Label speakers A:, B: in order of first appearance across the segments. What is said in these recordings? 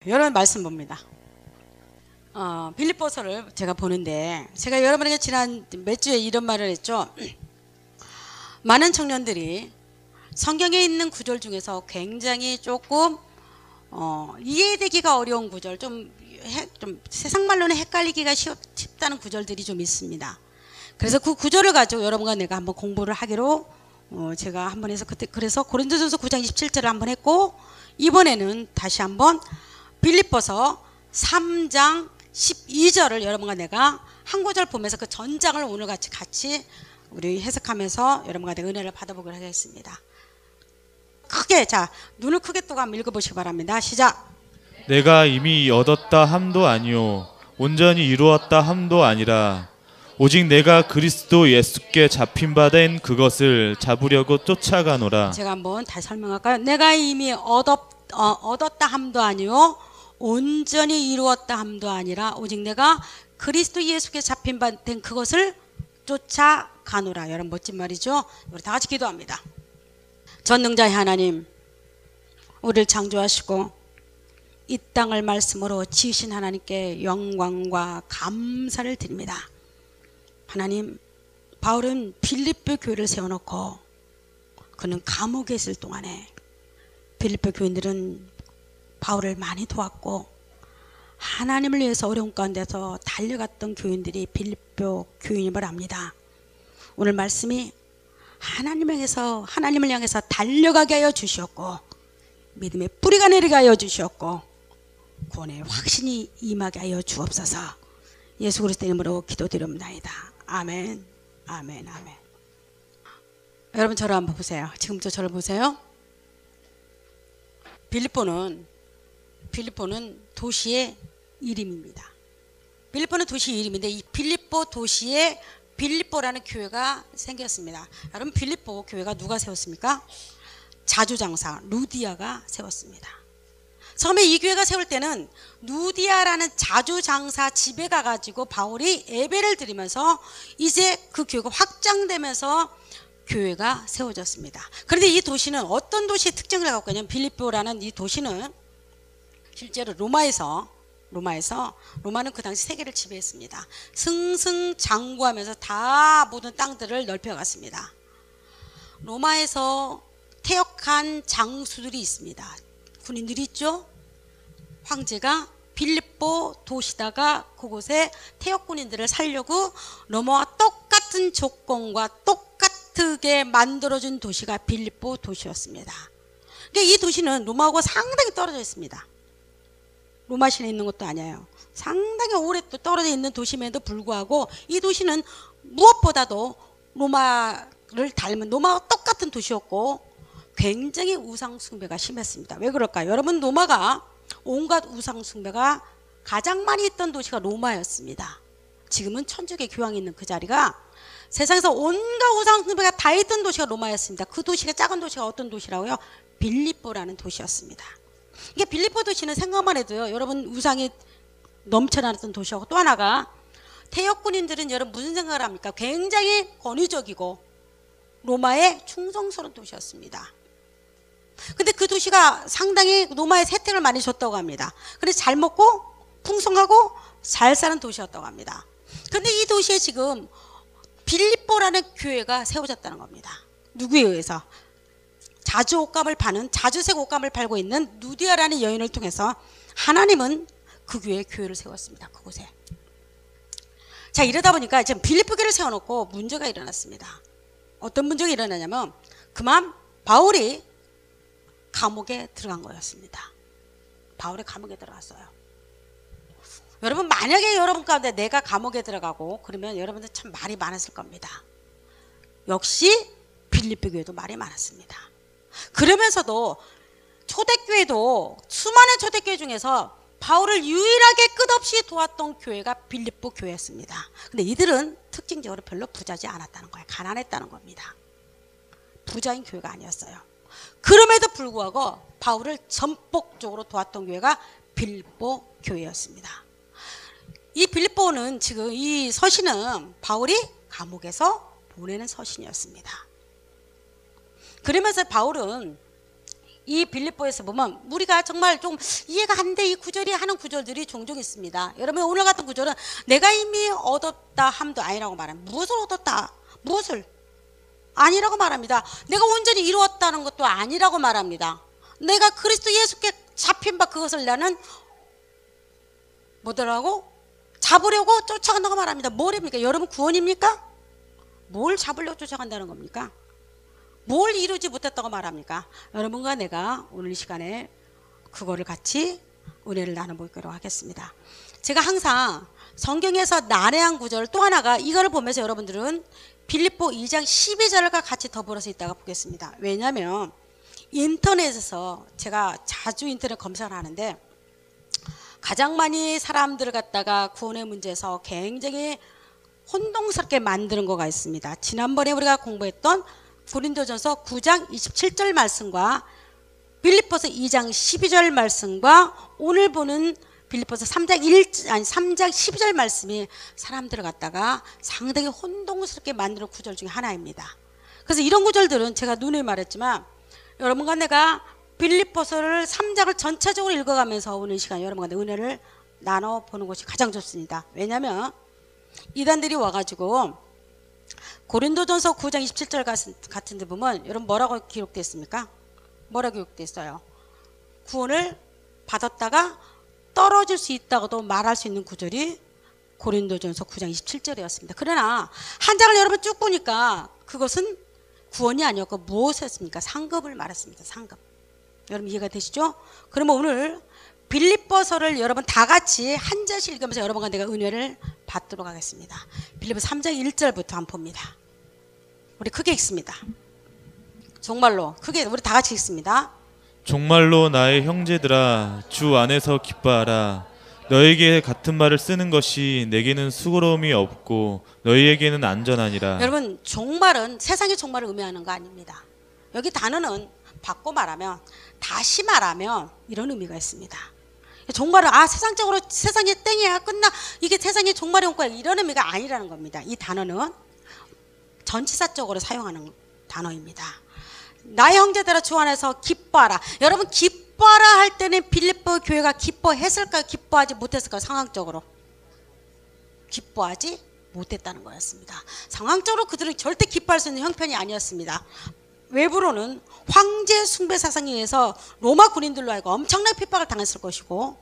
A: 이런 말씀 봅니다. 빌립보서를 제가 보는데, 제가 여러분에게 지난 몇 주에 이런 말을 했죠. 많은 청년들이 성경에 있는 구절 중에서 굉장히 조금 이해되기가 어려운 구절, 좀 세상 말로는 헷갈리기가 쉽다는 구절들이 좀 있습니다. 그래서 그 구절을 가지고 여러분과 내가 한번 공부를 하기로 제가 한번 해서 그래서 고린도전서 9장 27절을 한번 했고, 이번에는 다시 한번 빌립보서 3장 12절을 여러분과 내가 한 구절 보면서 그 전장을 오늘 같이 우리 해석하면서 여러분과 내가 은혜를 받아보기로 하겠습니다. 크게, 자, 눈을 크게 뜨고 한번 읽어보시기 바랍니다. 시작.
B: 내가 이미 얻었다 함도 아니요 온전히 이루었다 함도 아니라 오직 내가 그리스도 예수께 잡힌 바 된 그것을 잡으려고 쫓아가노라.
A: 제가 한번 다시 설명할까요? 내가 이미 얻었다 함도 아니요 온전히 이루었다 함도 아니라 오직 내가 그리스도 예수께 잡힌 바 된 그것을 쫓아가노라. 여러분, 멋진 말이죠. 우리 다 같이 기도합니다. 전능자의 하나님, 우리를 창조하시고 이 땅을 말씀으로 지으신 하나님께 영광과 감사를 드립니다. 하나님, 바울은 빌립보 교회를 세워놓고 그는 감옥에 있을 동안에 빌립보 교인들은 바울을 많이 도왔고 하나님을 위해서 어려운 가운데서 달려갔던 교인들이 빌립보 교인임을 압니다. 오늘 말씀이 하나님을 향해서 달려가게 하여 주셨고 믿음의 뿌리가 내리게 하여 주셨고 구원의 확신이 임하게 하여 주옵소서. 예수 그리스도 이름으로 기도드립니다. 아멘, 아멘, 아멘. 여러분, 저를 한번 보세요. 지금부터 저를 보세요. 빌립보는 도시의 이름입니다. 빌립보는 도시의 이름인데 이 빌립보 도시에 빌립보라는 교회가 생겼습니다. 여러분, 빌립보 교회가 누가 세웠습니까? 자주장사 루디아가 세웠습니다. 처음에 이 교회가 세울 때는 루디아라는 자주장사 집에 가가지고 바울이 예배를 드리면서 이제 그 교회가 확장되면서 교회가 세워졌습니다. 그런데 이 도시는 어떤 도시의 특징을 갖고 있냐면 빌립보라는 이 도시는 실제로 로마는 그 당시 세계를 지배했습니다. 승승장구하면서 다 모든 땅들을 넓혀갔습니다. 로마에서 퇴역한 장수들이 있습니다. 군인들이 있죠. 황제가 빌립보 도시다가 그곳에 퇴역 군인들을 살려고 로마와 똑같은 조건과 똑같게 만들어준 도시가 빌립보 도시였습니다. 그러니까 이 도시는 로마하고 상당히 떨어져 있습니다. 로마 시내에 있는 것도 아니에요. 상당히 오래 또 떨어져 있는 도심에도 불구하고 이 도시는 무엇보다도 로마를 닮은 로마와 똑같은 도시였고 굉장히 우상 숭배가 심했습니다. 왜 그럴까요? 여러분, 로마가 온갖 우상 숭배가 가장 많이 있던 도시가 로마였습니다. 지금은 천주교 교황이 있는 그 자리가 세상에서 온갖 우상 숭배가 다 있던 도시가 로마였습니다. 그 도시가 작은 도시가 어떤 도시라고요? 빌립보라는 도시였습니다. 이게 빌립보 도시는 생각만 해도요, 여러분, 우상이 넘쳐나던 도시하고 또 하나가 퇴역 군인들은 여러분 무슨 생각을 합니까? 굉장히 권위적이고 로마에 충성스러운 도시였습니다. 근데 그 도시가 상당히 로마에 혜택을 많이 줬다고 합니다. 근데 잘 먹고 풍성하고 잘 사는 도시였다고 합니다. 근데 이 도시에 지금 빌립보라는 교회가 세워졌다는 겁니다. 누구에 의해서? 자주색 옷감을 팔고 있는 누디아라는 여인을 통해서 하나님은 그 교회를 세웠습니다. 그곳에. 자, 이러다 보니까 지금 빌립보 교회를 세워놓고 문제가 일어났습니다. 어떤 문제가 일어나냐면 그만 바울이 감옥에 들어간 거였습니다. 바울이 감옥에 들어갔어요. 여러분, 만약에 여러분 가운데 내가 감옥에 들어가고 그러면 여러분들 참 말이 많았을 겁니다. 역시 빌립보 교회도 말이 많았습니다. 그러면서도 초대교회도 수많은 초대교회 중에서 바울을 유일하게 끝없이 도왔던 교회가 빌립보 교회였습니다. 근데 이들은 특징적으로 별로 부자지 않았다는 거예요. 가난했다는 겁니다. 부자인 교회가 아니었어요. 그럼에도 불구하고 바울을 전폭적으로 도왔던 교회가 빌립보 교회였습니다. 이 빌립보는 지금 이 서신은 바울이 감옥에서 보내는 서신이었습니다. 그러면서 바울은 이 빌립보에서 보면 우리가 정말 좀 이해가 안 돼 이 구절이 하는 구절들이 종종 있습니다. 여러분, 오늘 같은 구절은 내가 이미 얻었다 함도 아니라고 말합니다. 무엇을 얻었다? 무엇을? 아니라고 말합니다. 내가 온전히 이루었다는 것도 아니라고 말합니다. 내가 그리스도 예수께 잡힌 바 그것을 나는 뭐더라고? 잡으려고 쫓아간다고 말합니다. 뭐랍니까? 여러분, 구원입니까? 뭘 잡으려고 쫓아간다는 겁니까? 뭘 이루지 못했다고 말합니까? 여러분과 내가 오늘 이 시간에 그거를 같이 은혜를 나눠보도록 하겠습니다. 제가 항상 성경에서 난해한 구절 또 하나가 이거를 보면서 여러분들은 빌립보 2장 12절과 같이 더불어서 있다가 보겠습니다. 왜냐하면 인터넷에서 제가 자주 인터넷 검색을 하는데 가장 많이 사람들을 갖다가 구원의 문제에서 굉장히 혼동스럽게 만드는 거가 있습니다. 지난번에 우리가 공부했던 고린도전서 9장 27절 말씀과 빌립보서 2장 12절 말씀과 오늘 보는 빌립보서 3장 12절 말씀이 사람들을 갖다가 상당히 혼동스럽게 만드는 구절 중에 하나입니다. 그래서 이런 구절들은 제가 누누이 말했지만 여러분과 내가 빌립보서를 3장을 전체적으로 읽어가면서 오늘 이 시간 여러분과 내 은혜를 나눠보는 것이 가장 좋습니다. 왜냐하면 이단들이 와가지고 고린도전서 9장 27절 같은 데 보면 여러분 뭐라고 기록되어 있습니까? 뭐라고 기록되어 있어요? 구원을 받았다가 떨어질 수 있다고도 말할 수 있는 구절이 고린도전서 9장 27절이었습니다. 그러나 한 장을 여러분 쭉 보니까 그것은 구원이 아니었고 무엇이었습니까? 상급을 말했습니다. 상급. 여러분 이해가 되시죠? 그러면 오늘 빌립보서를 여러분 다 같이 한 절씩 읽으면서 여러분과 내가 은혜를 받도록 하겠습니다. 빌립보 3장 1절부터 한번 봅니다. 우리 크게 읽습니다. 정말로 크게 우리 다 같이 읽습니다.
B: 정말로 나의 형제들아, 주 안에서 기뻐하라. 너에게 같은 말을 쓰는 것이 내게는 수고로움이 없고 너희에게는 안전하니라.
A: 여러분, 종말은 세상의 종말을 의미하는 거 아닙니다. 여기 단어는 바꿔 말하면, 다시 말하면 이런 의미가 있습니다. 종말은 세상적으로 세상이 땡이야 끝나 이게 세상의 종말이 올 거야 이런 의미가 아니라는 겁니다. 이 단어는 전치사적으로 사용하는 단어입니다. 나의 형제들아 주 안에서 기뻐하라. 여러분 기뻐하라 할 때는 빌립보 교회가 기뻐했을까요? 기뻐하지 못했을까요? 상황적으로 기뻐하지 못했다는 거였습니다. 상황적으로 그들은 절대 기뻐할 수 있는 형편이 아니었습니다. 외부로는 황제 숭배 사상에 의해서 로마 군인들로 하여금 엄청난 핍박을 당했을 것이고,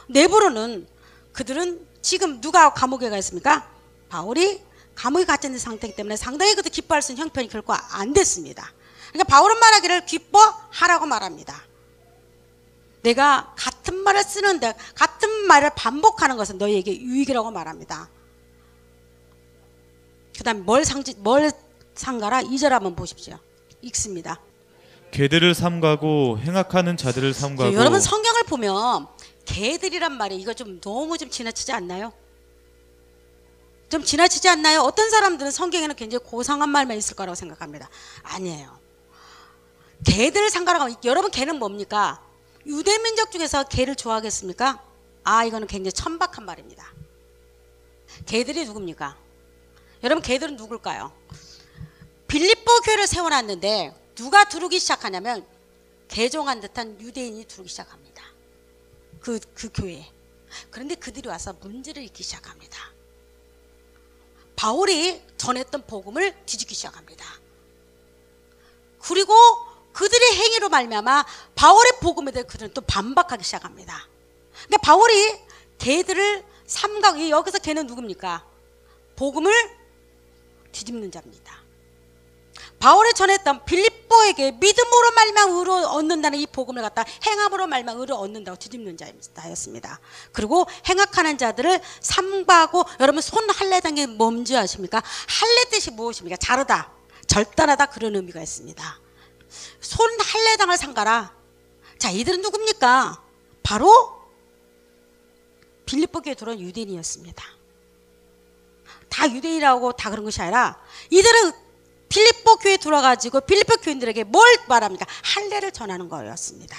A: 내부로는 그들은 지금 누가 감옥에 가 있습니까? 바울이 감옥에 갇힌 상태이기 때문에 상당히 그들 기뻐할 수 있는 형편이 결코 안 됐습니다. 그러니까 바울은 말하기를 기뻐하라고 말합니다. 내가 같은 말을 쓰는데 같은 말을 반복하는 것은 너희에게 유익이라고 말합니다. 그 다음 뭘 상가라? 2절 한번 보십시오. 읽습니다.
B: 개들을 삼가고 행악하는 자들을 삼가고.
A: 여러분 성경을 보면 개들이란 말이 이거 좀 너무 좀 지나치지 않나요? 좀 지나치지 않나요? 어떤 사람들은 성경에는 굉장히 고상한 말만 있을 거라고 생각합니다. 아니에요. 개들을 삼가라고 하면 여러분 개는 뭡니까? 유대민족 중에서 개를 좋아하겠습니까? 이거는 굉장히 천박한 말입니다. 개들이 누굽니까? 여러분 개들은 누굴까요? 빌립보 교회를 세워놨는데 누가 두르기 시작하냐면 개종한 듯한 유대인이 두르기 시작합니다. 그 교회에. 그런데 그들이 와서 문제를 일으키기 시작합니다. 바울이 전했던 복음을 뒤집기 시작합니다. 그리고 그들의 행위로 말미암아 바울의 복음에 대해 그들은 또 반박하기 시작합니다. 근데 바울이 걔들을 삼가고, 여기서 걔는 누굽니까? 복음을 뒤집는 자입니다. 바울이 전했던 빌립보에게 믿음으로 말미암아 의로 얻는다는 이 복음을 갖다 행함으로 말미암아 의로 얻는다고 뒤집는 자였습니다. 그리고 행악하는 자들을 삼가고, 여러분 손 할례당이 뭔지 아십니까? 할례 뜻이 무엇입니까? 자르다, 절단하다, 그런 의미가 있습니다. 손 할례당을 삼가라. 자, 이들은 누굽니까? 바로 빌립보 교회에 들어온 유대인이었습니다. 다 유대인이라고 다 그런 것이 아니라 이들은 빌립보 교회에 들어와가지고 빌립보 교인들에게 뭘 말합니까? 할례를 전하는 거였습니다.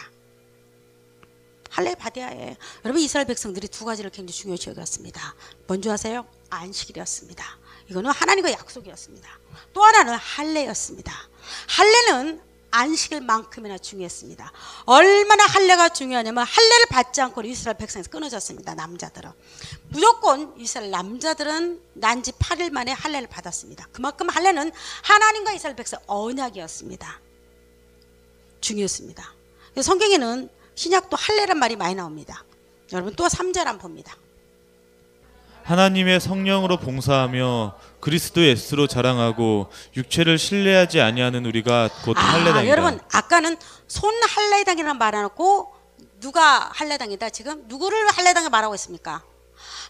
A: 할례 받아야 해. 여러분, 이스라엘 백성들이 두 가지를 굉장히 중요시 여겼습니다. 뭔지 아세요? 안식일이었습니다. 이거는 하나님과 약속이었습니다. 또 하나는 할례였습니다. 할례는 안식일만큼이나 중요했습니다. 얼마나 할례가 중요하냐면 할례를 받지 않고 이스라엘 백성에서 끊어졌습니다. 남자들은 무조건 이스라엘 남자들은 난지 8일 만에 할례를 받았습니다. 그만큼 할례는 하나님과 이스라엘 백성 언약이었습니다. 중요했습니다. 성경에는 신약도 할례란 말이 많이 나옵니다. 여러분 또 3절 한번 봅니다.
B: 하나님의 성령으로 봉사하며 그리스도 예수로 자랑하고 육체를 신뢰하지 아니하는 우리가 곧 할례당이다.
A: 여러분 아까는 손 할례당이라는 말 안 했고 누가 할례당이다? 지금 누구를 할례당에 말하고 있습니까?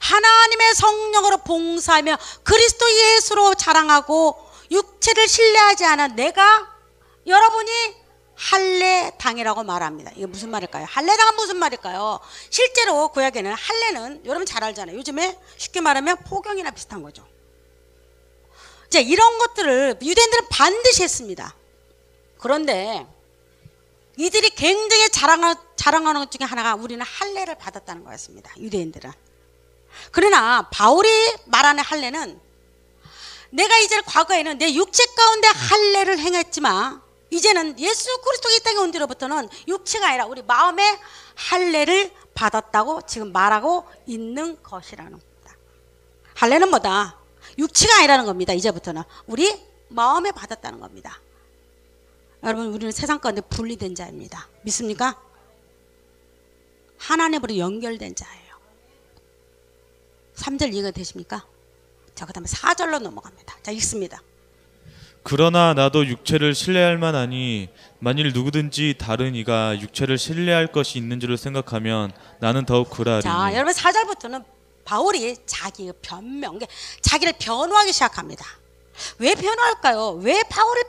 A: 하나님의 성령으로 봉사하며 그리스도 예수로 자랑하고 육체를 신뢰하지 않아 내가 여러분이 할례당이라고 말합니다. 이게 무슨 말일까요? 할례당은 무슨 말일까요? 실제로 구약에는 할례는 여러분 잘 알잖아요. 요즘에 쉽게 말하면 포경이나 비슷한 거죠. 자, 이런 것들을 유대인들은 반드시 했습니다. 그런데 이들이 굉장히 자랑하는 것 중에 하나가 우리는 할례를 받았다는 거였습니다. 유대인들은. 그러나 바울이 말하는 할례는 내가 이제 과거에는 내 육체 가운데 할례를 행했지만 이제는 예수 그리스도가 이 땅에 온 뒤로부터는 육체가 아니라 우리 마음의 할례를 받았다고 지금 말하고 있는 것이라는 겁니다. 할례는 뭐다? 육체가 아니라는 겁니다. 이제부터는 우리 마음에 받았다는 겁니다. 여러분 우리는 세상 가운데 분리된 자입니다. 믿습니까? 하나님으로 연결된 자예요. 3절 이해가 되십니까? 자, 그 다음에 4절로 넘어갑니다. 자, 읽습니다.
B: 그러나 나도 육체를 신뢰할 만하니 만일 누구든지 다른 이가 육체를 신뢰할 것이 있는 줄을 생각하면 나는 더욱 그러하리니. 자,
A: 여러분 4절부터는 바울이 자기의 변명, 자기를 변호하기 시작합니다. 왜 변호할까요? 왜 바울을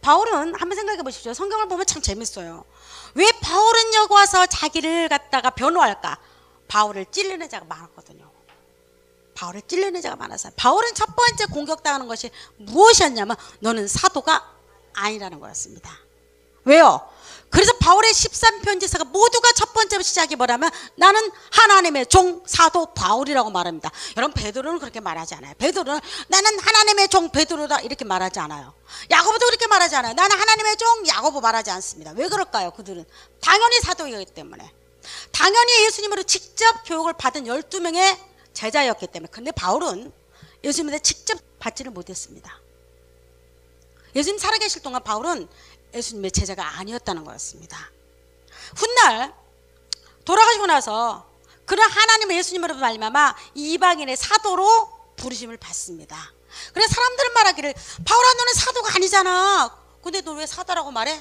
A: 바울은 한번 생각해 보십시오. 성경을 보면 참 재밌어요. 왜 바울은 여기 와서 자기를 갖다가 변호할까? 바울을 찔르는 자가 많았거든요. 바울을 찔르는 자가 많았어요. 바울은 첫 번째 공격당하는 것이 무엇이었냐면 너는 사도가 아니라는 거였습니다. 왜요? 그래서 바울의 13편지서가 모두가 첫 번째 시작이 뭐라면 나는 하나님의 종 사도 바울이라고 말합니다. 여러분 베드로는 그렇게 말하지 않아요. 베드로는 나는 하나님의 종 베드로다 이렇게 말하지 않아요. 야고보도 그렇게 말하지 않아요. 나는 하나님의 종 야고보 말하지 않습니다. 왜 그럴까요? 그들은 당연히 사도이기 때문에, 당연히 예수님으로 직접 교육을 받은 12명의 제자였기 때문에. 근데 바울은 예수님한테 직접 받지를 못했습니다. 예수님 살아계실 동안 바울은 예수님의 제자가 아니었다는 거였습니다. 훗날 돌아가시고 나서 그런 하나님의 예수님으로 말미암아 이방인의 사도로 부르심을 받습니다. 그래서 사람들은 말하기를 바울아 너는 사도가 아니잖아. 근데 너 왜 사도라고 말해?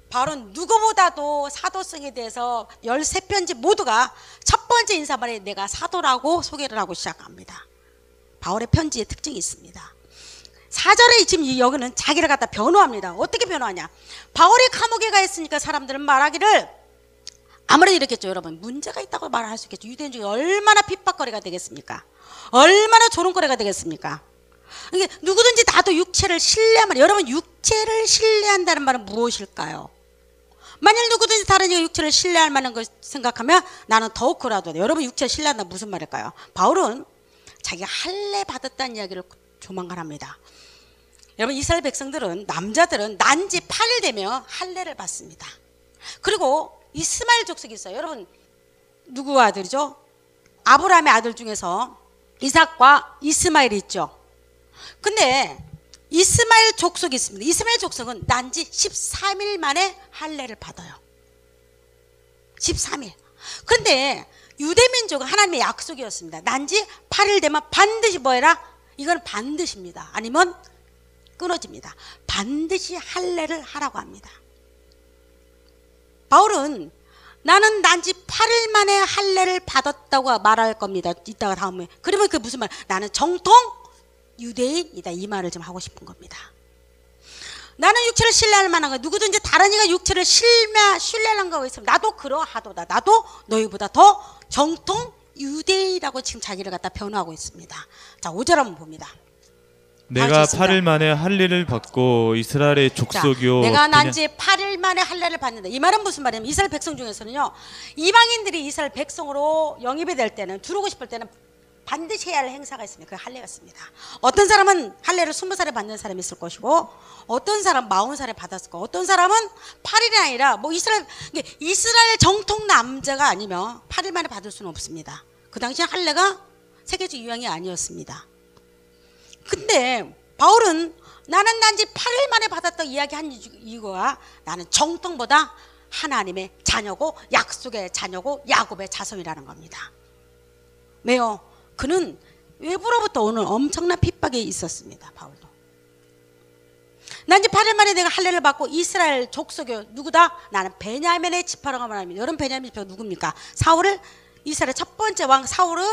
A: 바울은 누구보다도 사도성에 대해서 13편지 모두가 첫 번째 인사말에 내가 사도라고 소개를 하고 시작합니다. 바울의 편지의 특징이 있습니다. 4절에 지금 여기는 자기를 갖다 변호합니다. 어떻게 변호하냐? 바울이 감옥에 가 있으니까 사람들은 말하기를 아무래도 이렇겠죠. 여러분 문제가 있다고 말할 수 있겠죠. 유대인 중에 얼마나 핍박거리가 되겠습니까? 얼마나 조롱거리가 되겠습니까? 이게 누구든지 나도 육체를 신뢰하면, 여러분 육체를 신뢰한다는 말은 무엇일까요? 만일 누구든지 다른 이가 육체를 신뢰할 만한 걸 생각하면 나는 더욱 그러하다. 여러분 육체를 신뢰한다 무슨 말일까요? 바울은 자기가 할례 받았다는 이야기를 조만간 합니다. 여러분 이스라엘 백성들은, 남자들은 난지 8일 되면 할례를 받습니다. 그리고 이스마엘 족속이 있어요. 여러분 누구 아들이죠? 아브라함의 아들 중에서 이삭과 이스마엘이 있죠. 근데 이스마엘 족속이 있습니다. 이스마엘 족속은 난지 13일 만에 할례를 받아요. 13일. 근데 유대민족은 하나님의 약속이었습니다. 난지 8일 되면 반드시 뭐 해라? 이건 반드시입니다. 아니면 끊어집니다. 반드시 할례를 하라고 합니다. 바울은 나는 난지 8일 만에 할례를 받았다고 말할 겁니다. 이따가 다음에. 그러면 그게 무슨 말? 나는 정통 유대인이다. 이 말을 좀 하고 싶은 겁니다. 나는 육체를 신뢰할 만한 거, 누구든지 다른 이가 육체를 신뢰하는 거가 있으면 나도 그러하도다. 나도 너희보다 더 정통 유대인이라고 지금 자기를 갖다 변호하고 있습니다. 자, 5절 한번 봅니다.
B: 내가 8일 만에 할례를 받고 이스라엘의 족속이요.
A: 내가 난지 8일 만에 할례를 받는다. 이 말은 무슨 말이냐면 이스라엘 백성 중에서는요, 이방인들이 이스라엘 백성으로 영입이 될 때는, 들어오고 싶을 때는 반드시 해야 할 행사가 있습니다. 그 할례였습니다. 어떤 사람은 할례를 20살에 받는 사람이 있을 것이고, 어떤 사람은 40살에 받았을 거고, 어떤 사람은 8일이 아니라 뭐 이스라엘 정통 남자가 아니면 8일 만에 받을 수는 없습니다. 그 당시에 할례가 세계적 유행이 아니었습니다. 근데 바울은 나는 난지 8일 만에 받았다고 이야기한 이유가 나는 정통보다 하나님의 자녀고 약속의 자녀고 야곱의 자손이라는 겁니다. 왜요? 그는 외부로부터 오는 엄청난 핍박이 있었습니다. 바울도. 난지 8일 만에 내가 할례를 받고 이스라엘 족속이 누구다? 나는 베냐민의 지파라고 말합니다. 여러분 베냐민 지파가 누굽니까? 사울을 이스라엘 첫 번째 왕 사울의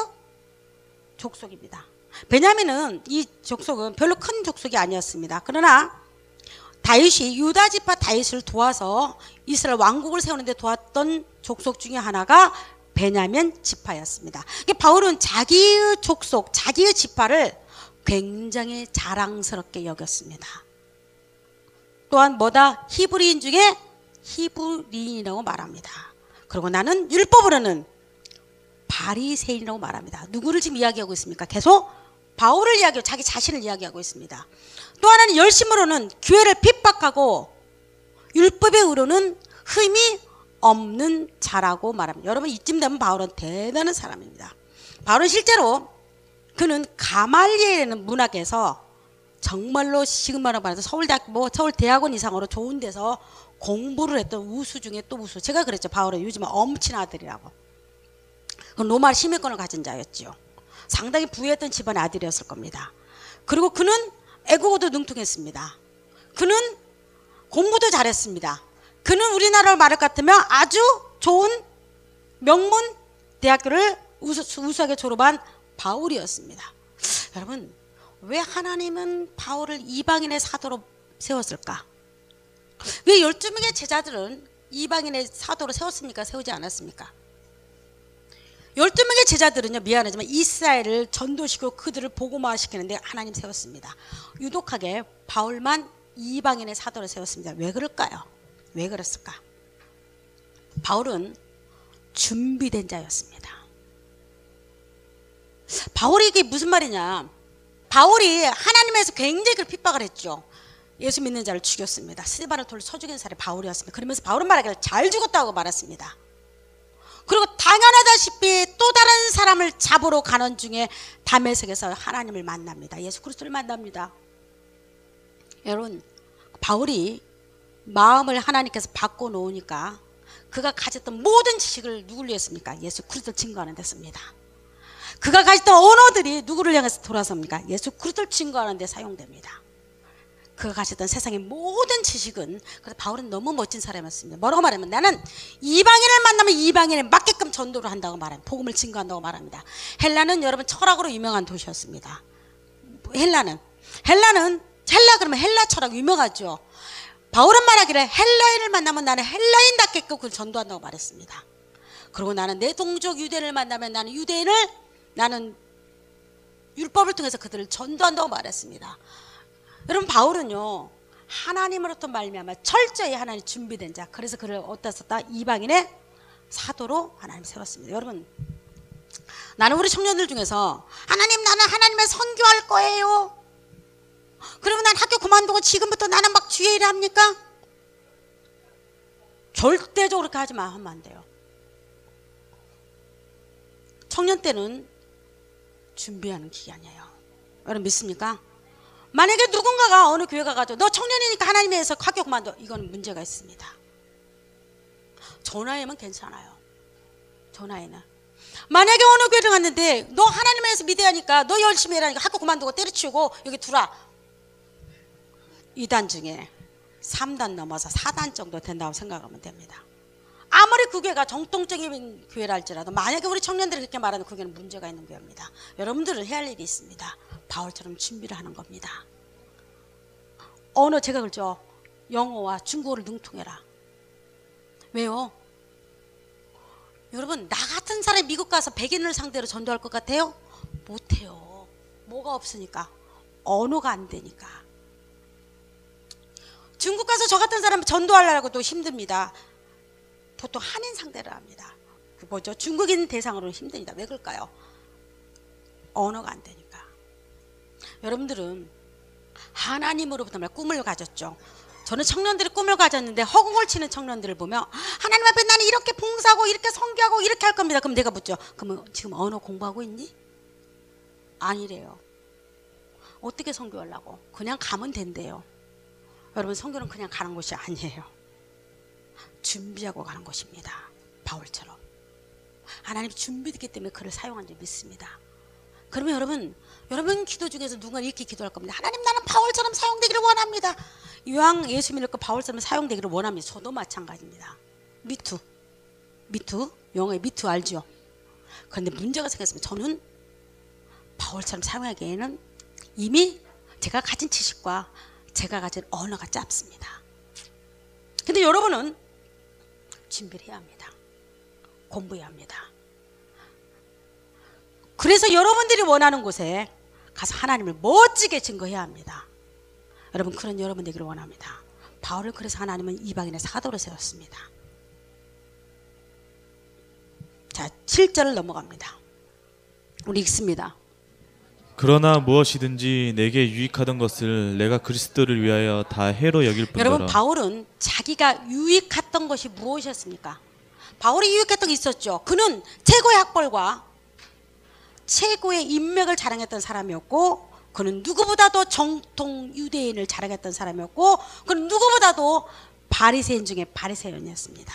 A: 족속입니다. 베냐민은 이 족속은 별로 큰 족속이 아니었습니다. 그러나 다윗이 유다 지파 다윗을 도와서 이스라엘 왕국을 세우는데 도왔던 족속 중에 하나가 베냐민 지파였습니다. 바울은 자기의 족속, 자기의 지파를 굉장히 자랑스럽게 여겼습니다. 또한 뭐다? 히브리인 중에 히브리인이라고 말합니다. 그리고 나는 율법으로는 바리새인이라고 말합니다. 누구를 지금 이야기하고 있습니까? 계속 바울을 이야기하고 자기 자신을 이야기하고 있습니다. 또 하나는 열심으로는 교회를 핍박하고 율법의 의로는 흠이 없는 자라고 말합니다. 여러분 이쯤 되면 바울은 대단한 사람입니다. 바울은 실제로 그는 가말리엘이라는 문학에서 정말로 지금 말해서 서울대학원 이상으로 좋은 데서 공부를 했던 우수 중에 또 우수. 제가 그랬죠. 바울은 요즘 엄친 아들이라고. 로마 시민권을 가진 자였지요. 상당히 부유했던 집안의 아들이었을 겁니다. 그리고 그는 애국어도 능통했습니다. 그는 공부도 잘했습니다. 그는 우리나라로 말할 것 같으면 아주 좋은 명문 대학교를 우수하게 졸업한 바울이었습니다. 여러분 왜 하나님은 바울을 이방인의 사도로 세웠을까? 왜 12명의 제자들은 이방인의 사도로 세웠습니까? 세우지 않았습니까? 12명의 제자들은요, 미안하지만 이스라엘을 전도시키고 그들을 복음화시키는데 하나님 세웠습니다. 유독하게 바울만 이방인의 사도를 세웠습니다. 왜 그럴까요? 왜 그랬을까? 바울은 준비된 자였습니다. 바울이 이게 무슨 말이냐? 바울이 하나님에서 굉장히 그 핍박을 했죠. 예수 믿는 자를 죽였습니다. 스데반을 돌로 쳐 죽인 사람이 바울이었습니다. 그러면서 바울은 말하기를 잘 죽었다고 말했습니다. 그리고 당연하다시피 또 다른 사람을 잡으러 가는 중에 다메섹에서 하나님을 만납니다. 예수 그리스도를 만납니다. 여러분 바울이 마음을 하나님께서 바꿔놓으니까 그가 가졌던 모든 지식을 누구를 위했습니까? 예수 그리스도를 증거하는 데 씁니다. 그가 가졌던 언어들이 누구를 향해서 돌아섭니까? 예수 그리스도를 증거하는 데 사용됩니다. 그가 가졌던 세상의 모든 지식은, 그래서 바울은 너무 멋진 사람이었습니다. 뭐라고 말하면 나는 이방인을 만나면 이방인에 맞게끔 전도를 한다고 말합니다. 복음을 증거한다고 말합니다. 헬라는 여러분 철학으로 유명한 도시였습니다. 헬라 그러면 헬라 철학 유명하죠. 바울은 말하기를 헬라인을 만나면 나는 헬라인답게끔 그걸 전도한다고 말했습니다. 그리고 나는 내 동족 유대인을 만나면 나는 유대인을, 나는 율법을 통해서 그들을 전도한다고 말했습니다. 여러분 바울은요 하나님으로부터 말미암아 철저히 하나님 준비된 자, 그래서 그를 어디다 썼다? 이방인의 사도로 하나님 세웠습니다. 여러분 나는 우리 청년들 중에서 하나님 나는 하나님의 선교할 거예요. 그러면 난 학교 그만두고 지금부터 나는 막 주의 일을 합니까? 절대적으로 그렇게 하면 안 돼요. 청년 때는 준비하는 기간이에요. 여러분 믿습니까? 만약에 누군가가 어느 교회 가가지고 너 청년이니까 하나님에 의해서 가격 만들어, 이건 문제가 있습니다. 저 나이면 괜찮아요. 저 나이는. 만약에 어느 교회를 갔는데 너 하나님에 의해서 믿어야하니까 너 열심히 해라니까 학교 그만두고 때려치우고 여기 두라. 2단 중에 3단 넘어서 4단 정도 된다고 생각하면 됩니다. 아무리 그 교회가 정통적인 교회라 할지라도 만약에 우리 청년들이 그렇게 말하는 그 교회는 문제가 있는 교회입니다. 여러분들은 해야 할 일이 있습니다. 바울처럼 준비를 하는 겁니다. 언어 제가 그러죠. 영어와 중국어를 능통해라. 왜요? 여러분 나 같은 사람이 미국 가서 백인을 상대로 전도할 것 같아요? 못해요. 뭐가 없으니까. 언어가 안 되니까. 중국 가서 저 같은 사람 전도하려고도 힘듭니다. 보통 한인 상대를 합니다. 그 뭐죠? 중국인 대상으로는 힘듭니다. 왜 그럴까요? 언어가 안 되니까. 여러분들은 하나님으로부터 꿈을 가졌죠. 저는 청년들이 꿈을 가졌는데 허공을 치는 청년들을 보면 하나님 앞에 나는 이렇게 봉사하고 이렇게 선교하고 이렇게 할 겁니다. 그럼 내가 묻죠. 그러면 지금 언어 공부하고 있니? 아니래요. 어떻게 선교하려고? 그냥 가면 된대요. 여러분 선교는 그냥 가는 것이 아니에요. 준비하고 가는 것입니다. 바울처럼. 하나님이 준비됐기 때문에 그를 사용한 줄 믿습니다. 그러면 여러분 기도 중에서 누군가 이렇게 기도할 겁니다. 하나님 나는 바울처럼 사용되기를 원합니다. 이왕 예수 믿고 바울처럼 사용되기를 원합니다. 저도 마찬가지입니다. 미투 영어의 미투 알죠? 그런데 문제가 생겼습니다. 저는 바울처럼 사용하기에는 이미 제가 가진 지식과 제가 가진 언어가 짧습니다. 근데 여러분은 준비를 해야 합니다. 공부해야 합니다. 그래서 여러분들이 원하는 곳에 가서 하나님을 멋지게 증거해야 합니다. 여러분 그런 여러분 되기를 원합니다. 바울을 그래서 하나님은 이방인의 사도로 세웠습니다. 자 7절을 넘어갑니다. 우리 읽습니다.
B: 그러나 무엇이든지 내게 유익하던 것을 내가 그리스도를 위하여 다 해로 여길 뿐더러.
A: 여러분 바울은 자기가 유익했던 것이 무엇이었습니까? 바울이 유익했던 게 있었죠. 그는 최고의 학벌과 최고의 인맥을 자랑했던 사람이었고, 그는 누구보다도 정통 유대인을 자랑했던 사람이었고, 그는 누구보다도 바리새인 중에 바리새인이었습니다.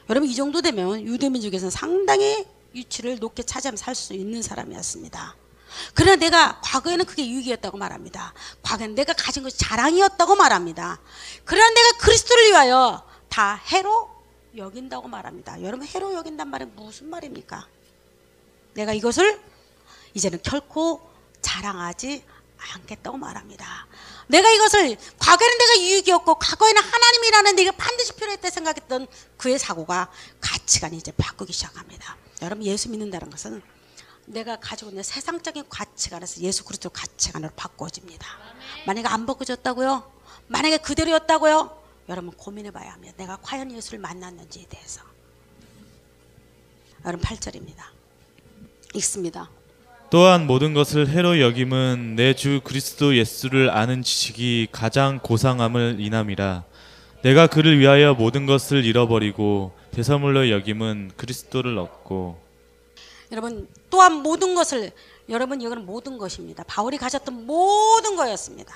A: 여러분 이 정도 되면 유대민족에서는 상당히 위치를 높게 차지하며 살 수 있는 사람이었습니다. 그러나 내가 과거에는 그게 유익이었다고 말합니다. 과거에는 내가 가진 것이 자랑이었다고 말합니다. 그러나 내가 그리스도를 위하여 다 해로 여긴다고 말합니다. 여러분 해로 여긴단 말은 무슨 말입니까? 내가 이것을 이제는 결코 자랑하지 않겠다고 말합니다. 내가 이것을 과거에는 내가 유익이었고 과거에는 하나님이라는 내가 반드시 필요했다 생각했던 그의 사고가 가치관이 이제 바꾸기 시작합니다. 여러분 예수 믿는다는 것은 내가 가지고 있는 세상적인 가치관에서 예수 그리스도 가치관으로 바꿔집니다. 만약에 안 바꿔졌다고요? 만약에 그대로였다고요? 여러분 고민해 봐야 합니다. 내가 과연 예수를 만났는지에 대해서. 여러분 8절입니다. 읽습니다.
B: 또한 모든 것을 해로 여김은 내 주 그리스도 예수를 아는 지식이 가장 고상함을 인함이라. 내가 그를 위하여 모든 것을 잃어버리고 대사물로 여김은 그리스도를 얻고. 여러분
A: 또한 모든 것을, 여러분 이거는 모든 것입니다. 바울이 가졌던 모든 거였습니다.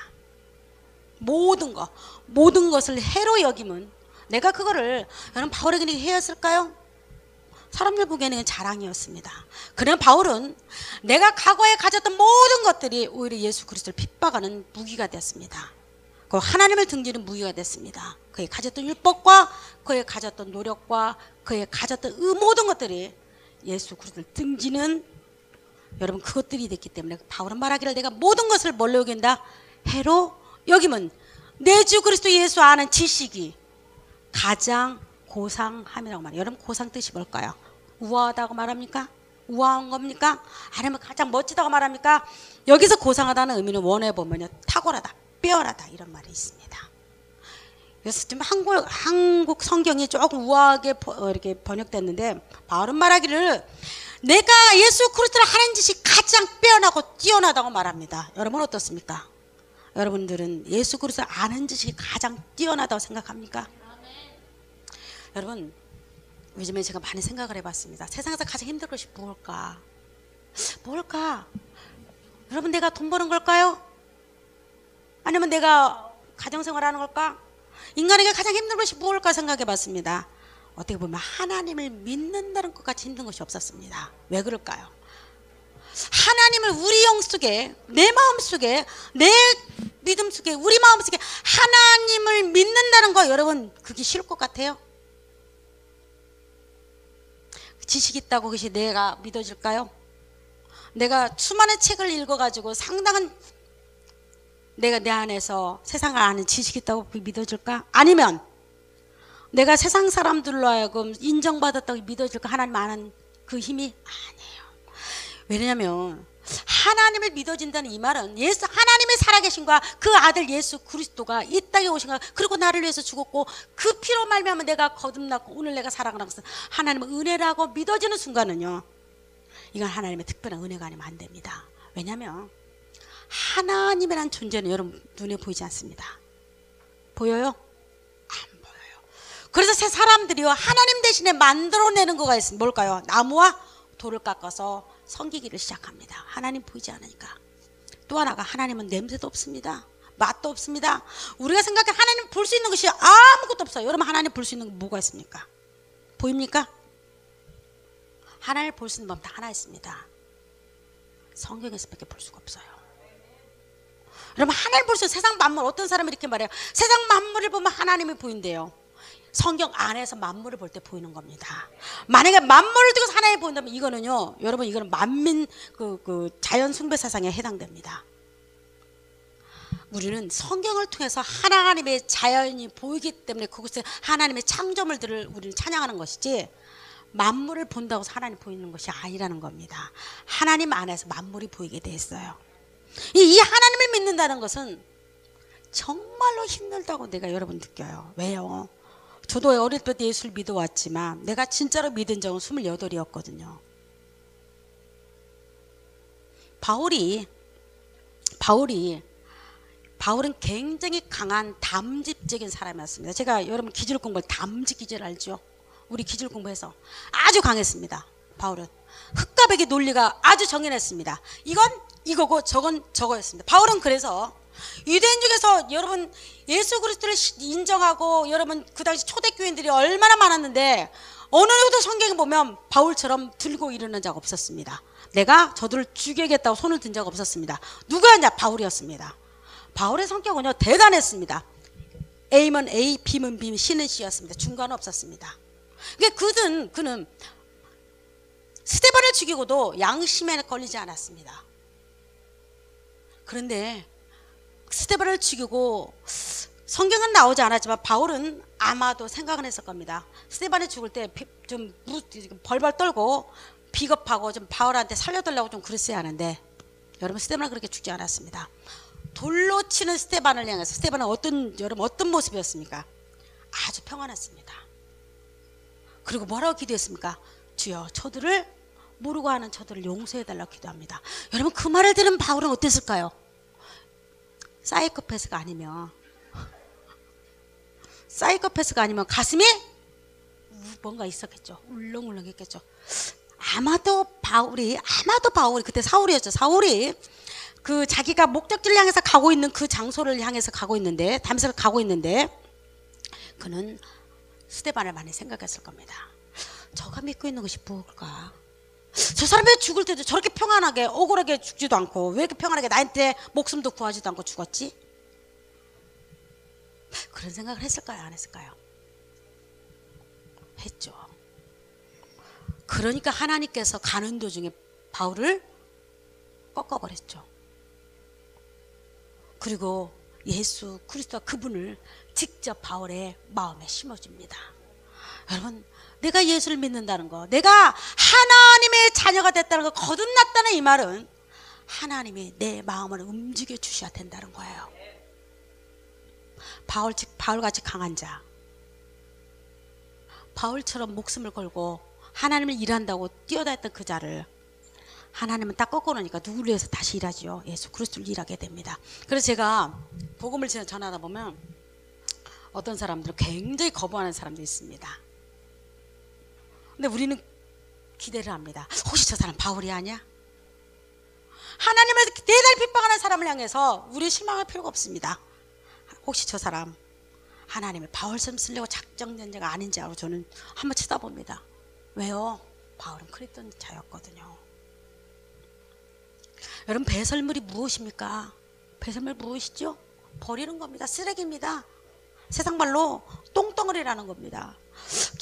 A: 모든 것을 해로 여김은, 내가 그거를 여러분 바울에게 해였을까요? 사람들 보기에는 자랑이었습니다. 그러나 바울은 내가 과거에 가졌던 모든 것들이 오히려 예수 그리스도를 핍박하는 무기가 됐습니다. 그 하나님을 등지는 무기가 됐습니다. 그의 가졌던 율법과 그의 가졌던 노력과 그의 가졌던 모든 것들이 예수 그리스도를 등지는, 여러분 그것들이 됐기 때문에 바울은 말하기를 내가 모든 것을 뭘로 여긴다? 해로 여기면 내 주 그리스도 예수 아는 지식이 가장 고상함이라고 말해요. 여러분 고상 뜻이 뭘까요? 우아하다고 말합니까? 우아한 겁니까? 아니면 가장 멋지다고 말합니까? 여기서 고상하다는 의미는 원어에 보면요 탁월하다, 빼어나다 이런 말이 있습니다. 그래서 좀 한국 성경이 조금 우아하게 이렇게 번역됐는데 바울은 말하기를 내가 예수 그리스도를 하는 짓이 가장 빼어나고 뛰어나다고 말합니다. 여러분 어떻습니까? 여러분들은 예수 그리스도를 아는 지식이 가장 뛰어나다고 생각합니까? 여러분 요즘에 제가 많이 생각을 해봤습니다. 세상에서 가장 힘든 것이 뭘까? 여러분 내가 돈 버는 걸까요? 아니면 내가 가정생활하는 걸까? 인간에게 가장 힘든 것이 무엇일까 생각해 봤습니다. 어떻게 보면 하나님을 믿는다는 것 같이 힘든 것이 없었습니다. 왜 그럴까요? 하나님을 우리 영 속에, 내 마음 속에, 내 믿음 속에, 우리 마음 속에 하나님을 믿는다는 거, 여러분 그게 쉬울 것 같아요? 지식 있다고 그것이 내가 믿어질까요? 내가 수많은 책을 읽어가지고 상당한 내가 내 안에서 세상을 아는 지식이 있다고 믿어질까? 아니면 내가 세상 사람들로 하여금 인정받았다고 믿어질까? 하나님 아는 그 힘이 아니에요. 왜냐하면 하나님을 믿어진다는 이 말은 예수 하나님의 살아계신과 그 아들 예수 그리스도가 이 땅에 오신 거, 그리고 나를 위해서 죽었고 그 피로 말미암아 내가 거듭났고 오늘 내가 살아가는 것은 하나님의 은혜라고 믿어지는 순간은요, 이건 하나님의 특별한 은혜가 아니면 안 됩니다. 왜냐하면 하나님이란 존재는 여러분 눈에 보이지 않습니다. 보여요? 안 보여요. 그래서 새 사람들이요, 하나님 대신에 만들어내는 거가 있습니다. 뭘까요? 나무와 돌을 깎아서 섬기기를 시작합니다. 하나님 보이지 않으니까. 또 하나가 하나님은 냄새도 없습니다. 맛도 없습니다. 우리가 생각해 하나님 볼 수 있는 것이 아무것도 없어요. 여러분 하나님 볼 수 있는 게 뭐가 있습니까? 보입니까? 하나님을 볼 수 있는 법 다 하나 있습니다. 성경에서밖에 볼 수가 없어요. 여러분 하나님 볼 수 있는 세상 만물, 어떤 사람이 이렇게 말해요. 세상 만물을 보면 하나님이 보인대요. 성경 안에서 만물을 볼 때 보이는 겁니다. 만약에 만물을 두고 하나님 보인다면 이거는요, 여러분 이거는 만민 자연 숭배 사상에 해당됩니다. 우리는 성경을 통해서 하나님의 자연이 보이기 때문에 그곳에 하나님의 창조물들을 우리는 찬양하는 것이지, 만물을 본다고 해서 하나님 보이는 것이 아니라는 겁니다. 하나님 안에서 만물이 보이게 돼 있어요. 이 하나님을 믿는다는 것은 정말로 힘들다고 내가 여러분 느껴요. 왜요? 저도 어릴 때 예수를 믿어왔지만 내가 진짜로 믿은 적은 28이었거든요. 바울은 굉장히 강한 담집적인 사람이었습니다. 제가 여러분 기질 공부할 담집 기질 알죠? 우리 기질 공부해서 아주 강했습니다. 바울은 흙과 백의 논리가 아주 정연했습니다. 이건 이거고 저건 저거였습니다. 바울은 그래서 유대인 중에서 여러분 예수 그리스도를 인정하고, 여러분 그 당시 초대교인들이 얼마나 많았는데 어느 누구도 성경에 보면 바울처럼 들고 이르는 자가 없었습니다. 내가 저들을 죽여야겠다고 손을 든 자가 없었습니다. 누구였냐? 바울이었습니다. 바울의 성격은요 대단했습니다. A면 A, B면 B, C는 C였습니다. 중간은 없었습니다. 그는 스데반을 죽이고도 양심에 걸리지 않았습니다. 그런데 스데반을 죽이고, 성경은 나오지 않았지만 바울은 아마도 생각은 했을 겁니다. 스데반이 죽을 때 좀 벌벌 떨고 비겁하고 좀 바울한테 살려달라고 좀 그랬어야 하는데, 여러분 스데반은 그렇게 죽지 않았습니다. 돌로 치는 스데반을 향해서, 스데반은 어떤 모습이었습니까? 아주 평안했습니다. 그리고 뭐라고 기도했습니까? 주여 저들을 모르고 하는 저들을 용서해달라고 기도합니다. 여러분 그 말을 들은 바울은 어땠을까요? 사이코패스가 아니면 가슴에 뭔가 있었겠죠. 울렁울렁 했겠죠. 아마도 바울이 그때 사울이었죠. 사울이 그 자기가 목적지를 향해서 가고 있는 그 장소를 향해서 담에색을 가고 있는데 그는 스데반을 많이 생각했을 겁니다. 저가 믿고 있는 것이 무엇일까? 저 사람이 죽을 때도 저렇게 평안하게 억울하게 죽지도 않고 왜 이렇게 평안하게 나한테 목숨도 구하지도 않고 죽었지? 그런 생각을 했을까요? 안 했을까요? 했죠. 그러니까 하나님께서 가는 도중에 바울을 꺾어버렸죠. 그리고 예수 그리스도와 그분을 직접 바울의 마음에 심어줍니다. 여러분 내가 예수를 믿는다는 거, 내가 하나님의 자녀가 됐다는 거, 거듭났다는 이 말은 하나님이 내 마음을 움직여 주셔야 된다는 거예요. 바울같이 강한 자, 바울처럼 목숨을 걸고 하나님을 일한다고 뛰어다녔던 그 자를 하나님은 딱 꺾어놓으니까 누구를 위해서 다시 일하지요? 예수 그리스도를 일하게 됩니다. 그래서 제가 복음을 전하다 보면 어떤 사람들은 굉장히 거부하는 사람도 있습니다. 근데 우리는 기대를 합니다. 혹시 저 사람 바울이 아니야? 하나님을 대단히 핍박하는 사람을 사람을 향해서 우리 실망할 필요가 없습니다. 혹시 저 사람 하나님의 바울처럼 쓰려고 작정된 자가 아닌지 알고 저는 한번 쳐다봅니다. 왜요? 바울은 그랬던 자였거든요. 여러분, 배설물이 무엇입니까? 배설물 무엇이죠? 버리는 겁니다. 쓰레기입니다. 세상 말로 똥덩어리라는 겁니다.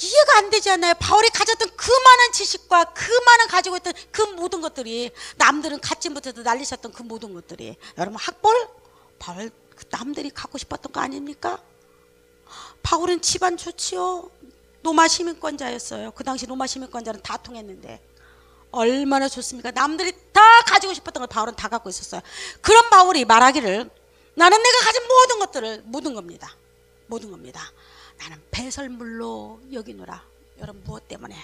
A: 이해가 안 되지 않나요? 바울이 가졌던 그 많은 지식과 그 많은 가지고 있던 그 모든 것들이, 남들은 갖지 못해도 난리셨던 그 모든 것들이, 여러분 학벌? 바울 남들이 갖고 싶었던 거 아닙니까? 바울은 집안 좋지요. 로마 시민권자였어요. 그 당시 로마 시민권자는 다 통했는데 얼마나 좋습니까? 남들이 다 가지고 싶었던 걸 바울은 다 갖고 있었어요. 그런 바울이 말하기를, 나는 내가 가진 모든 것들을, 모든 겁니다. 나는 배설물로 여기노라. 여러분, 무엇 때문에?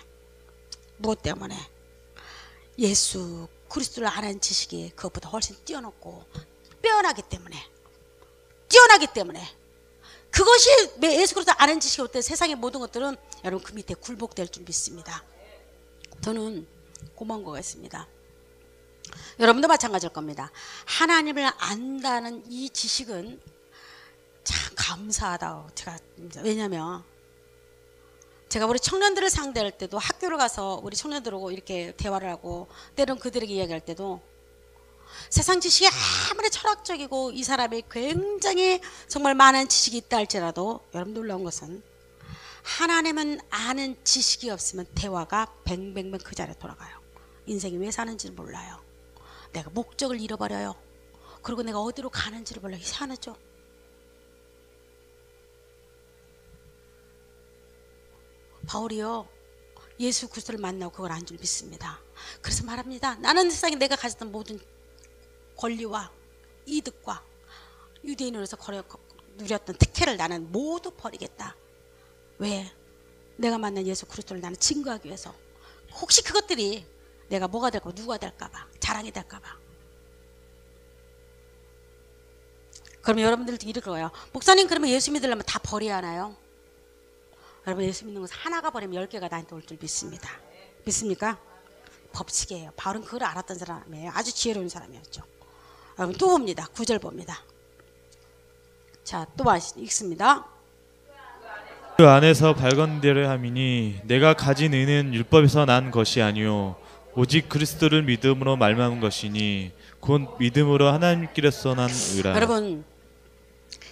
A: 예수 그리스도를 아는 지식이 그것보다 훨씬 뛰어났고 뛰어나기 때문에 그것이 예수 그리스도 아는 지식이 올 때 세상의 모든 것들은 여러분 그 밑에 굴복될 줄 믿습니다. 저는 고마운 거가 있습니다. 여러분도 마찬가지일 겁니다. 하나님을 안다는 이 지식은 참 감사하다. 왜냐면 제가 우리 청년들을 상대할 때도, 학교를 가서 우리 청년들하고 이렇게 대화를 하고 때론 그들에게 이야기할 때도, 세상 지식이 아무리 철학적이고 이 사람이 굉장히 정말 많은 지식이 있다 할지라도, 여러분 놀라운 것은 하나님은 아는 지식이 없으면 대화가 뱅뱅뱅 그 자리에 돌아가요. 인생이 왜 사는지를 몰라요. 내가 목적을 잃어버려요. 그리고 내가 어디로 가는지를 몰라요. 이상하죠? 바울이요, 예수 그리스도를 만나고 그걸 안 줄 믿습니다. 그래서 말합니다. 나는 세상에 내가 가졌던 모든 권리와 이득과 유대인으로서 누렸던 특혜를 나는 모두 버리겠다. 왜? 내가 만난 예수 그리스도를 나는 증거하기 위해서. 혹시 그것들이 내가 뭐가 될까, 누가 될까봐, 자랑이 될까봐. 그러면 여러분들도 이럴 거예요. 목사님, 그러면 예수 믿으려면 다 버려야 하나요? 여러분, 예수 믿는 것은 하나가 버리면 10개가 나한테 올 줄 믿습니다. 믿습니까? 법칙이에요. 바울은 그걸 알았던 사람이에요. 아주 지혜로운 사람이었죠. 여러분 또 봅니다. 9절 봅니다. 자, 또 읽습니다.
B: 그 안에서 발견되려 함이니 내가 가진 의는 율법에서 난 것이 아니요 오직 그리스도를 믿음으로 말미암은 것이니 곧 믿음으로 하나님께로서 난 의라.
A: 여러분,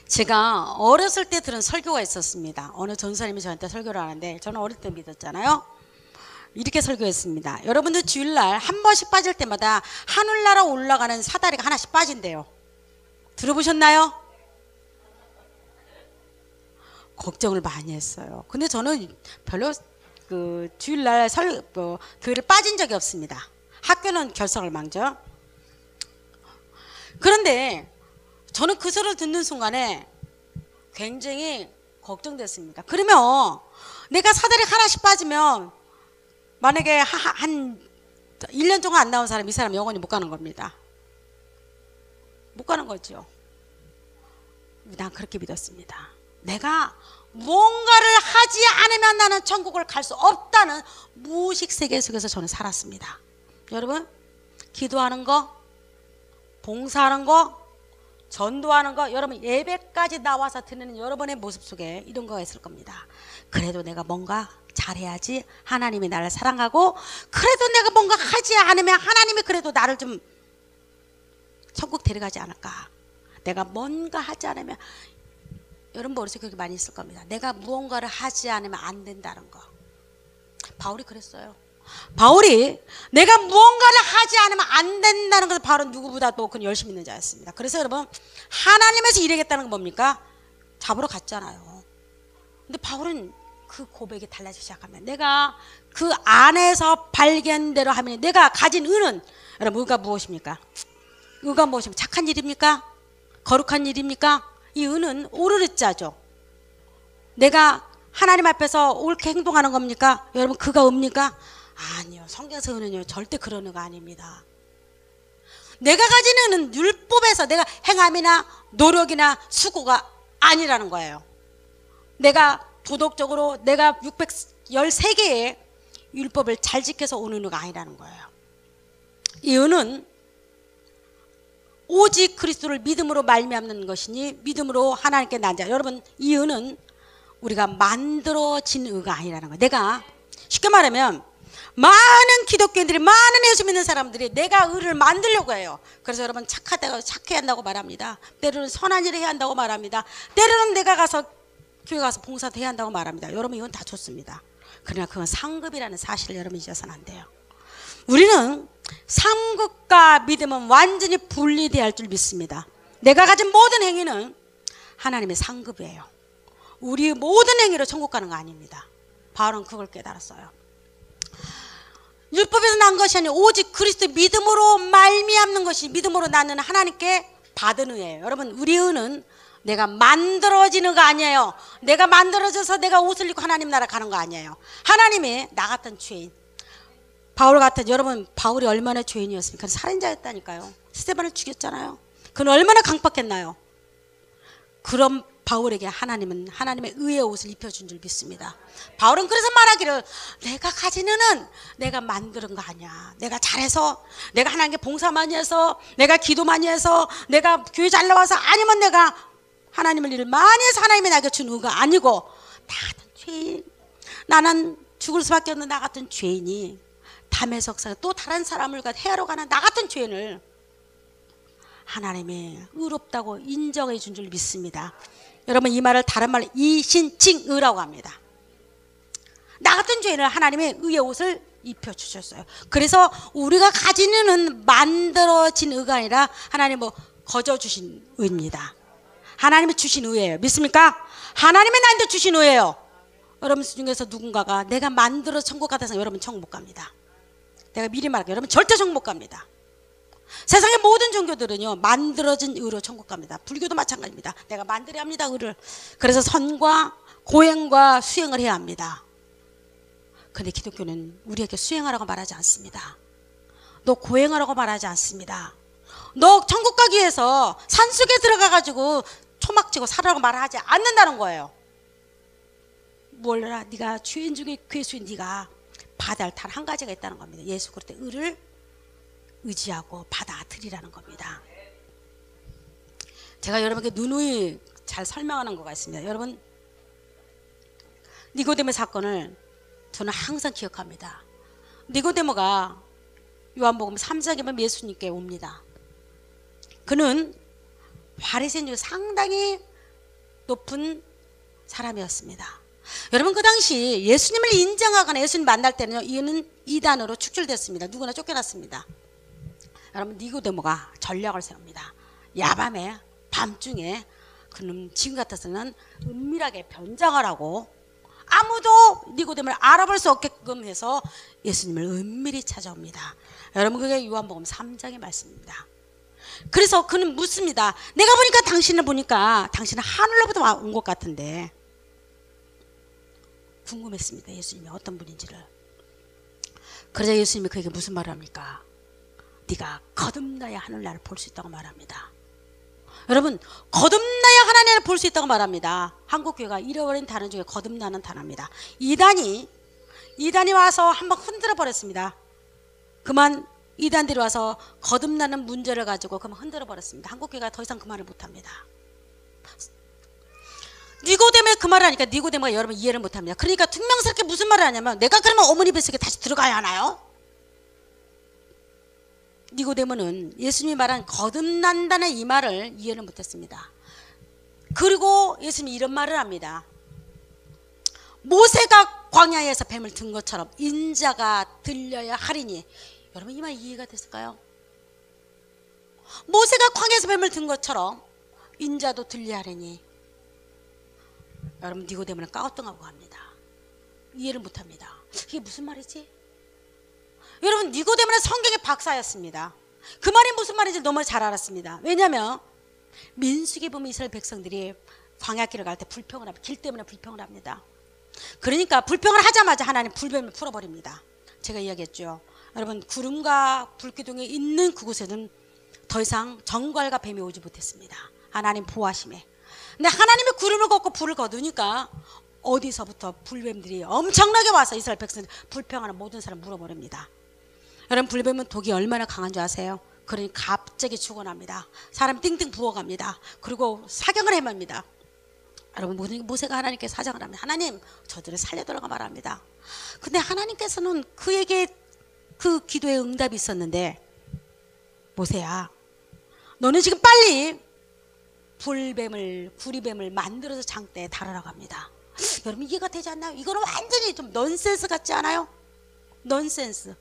A: 제가 어렸을 때 들은 설교가 있었습니다. 어느 전사님이 저한테 설교를 하는데, 저는 어릴 때 믿었잖아요. 이렇게 설교했습니다. 여러분들 주일날 한 번씩 빠질 때마다 하늘나라 올라가는 사다리가 하나씩 빠진대요. 들어보셨나요? 걱정을 많이 했어요. 근데 저는 별로 그 주일날 교회를 빠진 적이 없습니다. 학교는 결석을 망죠. 그런데 저는 그 소리를 듣는 순간에 굉장히 걱정됐습니다. 그러면 내가 사다리 하나씩 빠지면 만약에 한 1년 동안 안 나온 사람, 이 사람 영원히 못 가는 겁니다. 못 가는 거죠. 난 그렇게 믿었습니다. 내가 뭔가를 하지 않으면 나는 천국을 갈 수 없다는 무의식 세계 속에서 저는 살았습니다. 여러분, 기도하는 거, 봉사하는 거, 전도하는 거, 여러분 예배까지 나와서 드리는 여러분의 모습 속에 이런 거가 있을 겁니다. 그래도 내가 뭔가 잘해야지, 하나님이 나를 사랑하고, 그래도 내가 뭔가 하지 않으면 하나님이 그래도 나를 좀 천국 데려가지 않을까. 내가 뭔가 하지 않으면, 여러분 머릿속에 그렇게 많이 있을 겁니다. 내가 무언가를 하지 않으면 안 된다는 거. 바울이 그랬어요. 바울이 내가 무언가를 하지 않으면 안 된다는 것을, 바울은 누구보다도 그 열심히 있는 자였습니다. 그래서 여러분, 하나님에서 일하겠다는 건 뭡니까? 잡으러 갔잖아요. 근데 바울은 그 고백이 달라지기 시작하면, 내가 그 안에서 발견대로 하면, 내가 가진 의는, 여러분 의가 무엇입니까? 의가 무엇입니까? 착한 일입니까? 거룩한 일입니까? 이 의는 오르르자죠. 내가 하나님 앞에서 옳게 행동하는 겁니까? 여러분 그가 의입니까? 아니요. 성경에서 의는요 절대 그런 의가 아닙니다. 내가 가진 의는 율법에서 내가 행함이나 노력이나 수고가 아니라는 거예요. 내가 도덕적으로 내가 613개의 율법을 잘 지켜서 오는 의가 아니라는 거예요. 이 의는 오직 그리스도를 믿음으로 말미암는 것이니 믿음으로 하나님께 난 자. 여러분, 이 의는 우리가 만들어진 의가 아니라는 거예요. 내가 쉽게 말하면 많은 기독교인들이, 많은 예수 믿는 사람들이 내가 의를 만들려고 해요. 그래서 여러분, 착하다고 착해야 한다고 말합니다. 때로는 선한 일을 해야 한다고 말합니다. 때로는 내가 가서 교회 가서 봉사도 해야 한다고 말합니다. 여러분, 이건 다 좋습니다. 그러나 그건 상급이라는 사실을 여러분 잊어서는 안 돼요. 우리는 상급과 믿음은 완전히 분리되어야 할 줄 믿습니다. 내가 가진 모든 행위는 하나님의 상급이에요. 우리 모든 행위로 천국 가는 거 아닙니다. 바울은 그걸 깨달았어요. 율법에서 난 것이 아니라 오직 그리스도 믿음으로 말미암는 것이, 믿음으로 나는 하나님께 받은 의예요. 여러분, 우리 의는 내가 만들어진 의가 아니에요. 내가 만들어져서 내가 옷을 입고 하나님 나라 가는 거 아니에요. 하나님이 나 같은 죄인, 바울 같은, 여러분, 바울이 얼마나 죄인이었습니까? 살인자였다니까요. 스데반을 죽였잖아요. 그는 얼마나 강팍했나요? 그런 바울에게 하나님은 하나님의 의의 옷을 입혀준 줄 믿습니다. 바울은 그래서 말하기를, 내가 가진 의는 내가 만드는 거 아니야. 내가 잘해서, 내가 하나님께 봉사 많이 해서, 내가 기도 많이 해서, 내가 교회 잘 나와서, 아니면 내가 하나님을 일을 많이 해서 하나님이 나에게 준 의가 아니고, 나 같은 죄인, 나는 죽을 수밖에 없는 나 같은 죄인이 담의 석사가 또 다른 사람을 해하러 가는 나 같은 죄인을 하나님이 의롭다고 인정해 준 줄 믿습니다. 여러분, 이 말을 다른 말로 이신칭의라고 합니다. 나 같은 죄인을 하나님의 의의 옷을 입혀주셨어요. 그래서 우리가 가진 의는 만들어진 의가 아니라 하나님 거저 주신 의입니다. 하나님이 주신 의예요. 믿습니까? 하나님이 나한테 주신 의예요. 여러분 중에서 누군가가 내가 만들어 천국 같아서, 여러분 천국 못 갑니다. 내가 미리 말할게요. 여러분 절대 천국 못 갑니다. 세상의 모든 종교들은요, 만들어진 의로 천국 갑니다. 불교도 마찬가지입니다. 내가 만들어야 합니다, 의를. 그래서 선과 고행과 수행을 해야 합니다. 근데 기독교는 우리에게 수행하라고 말하지 않습니다. 너 고행하라고 말하지 않습니다. 너 천국 가기 위해서 산속에 들어가가지고 초막치고 살아라고 말하지 않는다는 거예요. 몰라, 네가 죄인 중에 괴수인 네가 받아야 할 단 한 가지가 있다는 겁니다. 예수 그리스도의 의를 의지하고 받아들이라는 겁니다. 제가 여러분께 누누이 잘 설명하는 거가 있습니다. 여러분, 니고데모 사건을 저는 항상 기억합니다. 니고데모가 요한복음 3장에 보면 예수님께 옵니다. 그는 바리새인 중 상당히 높은 사람이었습니다. 여러분, 그 당시 예수님을 인정하거나 예수님 만날 때는요, 이는 이단으로 축출됐습니다. 누구나 쫓겨났습니다. 여러분, 니고데모가 전략을 세웁니다. 야밤에, 밤중에, 그는 지금 같아서는 은밀하게 변장을 하고 아무도 니고데모를 알아볼 수 없게끔 해서 예수님을 은밀히 찾아옵니다. 여러분, 그게 요한복음 3장의 말씀입니다. 그래서 그는 묻습니다. 내가 보니까 당신을 보니까 당신은 하늘로부터 온 것 같은데, 궁금했습니다. 예수님이 어떤 분인지를. 그러자 예수님이 그에게 무슨 말을 합니까? 네가 거듭나야 하늘나라를 볼 수 있다고 말합니다. 여러분, 거듭나야 하나님을 볼 수 있다고 말합니다. 한국교회가 잃어버린 단어 중에 거듭나는 단어입니다. 이단이 와서 한번 흔들어 버렸습니다. 그만 이단들이 와서 거듭나는 문제를 가지고 그만 흔들어 버렸습니다. 한국교회가 더 이상 그 말을 못합니다. 니고데모의 그 말을 하니까 니고데모가 여러분 이해를 못합니다. 그러니까 퉁명스럽게 무슨 말을 하냐면, 내가 그러면 어머니 뱃속에 다시 들어가야 하나요? 니고데모는 예수님이 말한 거듭난다는 이 말을 이해를 못했습니다. 그리고 예수님이 이런 말을 합니다. 모세가 광야에서 뱀을 든 것처럼 인자가 들려야 하리니. 여러분, 이 말 이해가 됐을까요? 모세가 광야에서 뱀을 든 것처럼 인자도 들려야 하리니. 여러분, 니고데모는 까우뚱하고 갑니다. 이해를 못합니다. 이게 무슨 말이지? 여러분, 니고데모는 성경의 박사였습니다. 그 말이 무슨 말인지 너무 잘 알았습니다. 왜냐하면 민수기 보면 이스라엘 백성들이 광야길을 갈 때 불평을 합니다. 길 때문에 불평을 합니다. 그러니까 불평을 하자마자 하나님 불뱀을 풀어버립니다. 제가 이야기했죠. 여러분, 구름과 불기둥이 있는 그곳에는 더 이상 정갈과 뱀이 오지 못했습니다. 하나님 보호하심에. 근데 하나님이 구름을 걷고 불을 거두니까 어디서부터 불뱀들이 엄청나게 와서 이스라엘 백성들 불평하는 모든 사람 물어버립니다. 여러분, 불뱀은 독이 얼마나 강한 줄 아세요? 그러니 갑자기 죽어납니다. 사람 띵띵 부어갑니다. 그리고 사경을 헤맵니다. 여러분, 모세가 하나님께 사정을 합니다. 하나님, 저들을 살려달라고 말합니다. 근데 하나님께서는 그에게 그 기도에 응답이 있었는데, 모세야, 너는 지금 빨리 불뱀을, 구리뱀을 만들어서 장대에 달으라고 합니다. 여러분, 이해가 되지 않나요? 이거는 완전히 좀 넌센스 같지 않아요? 넌센스.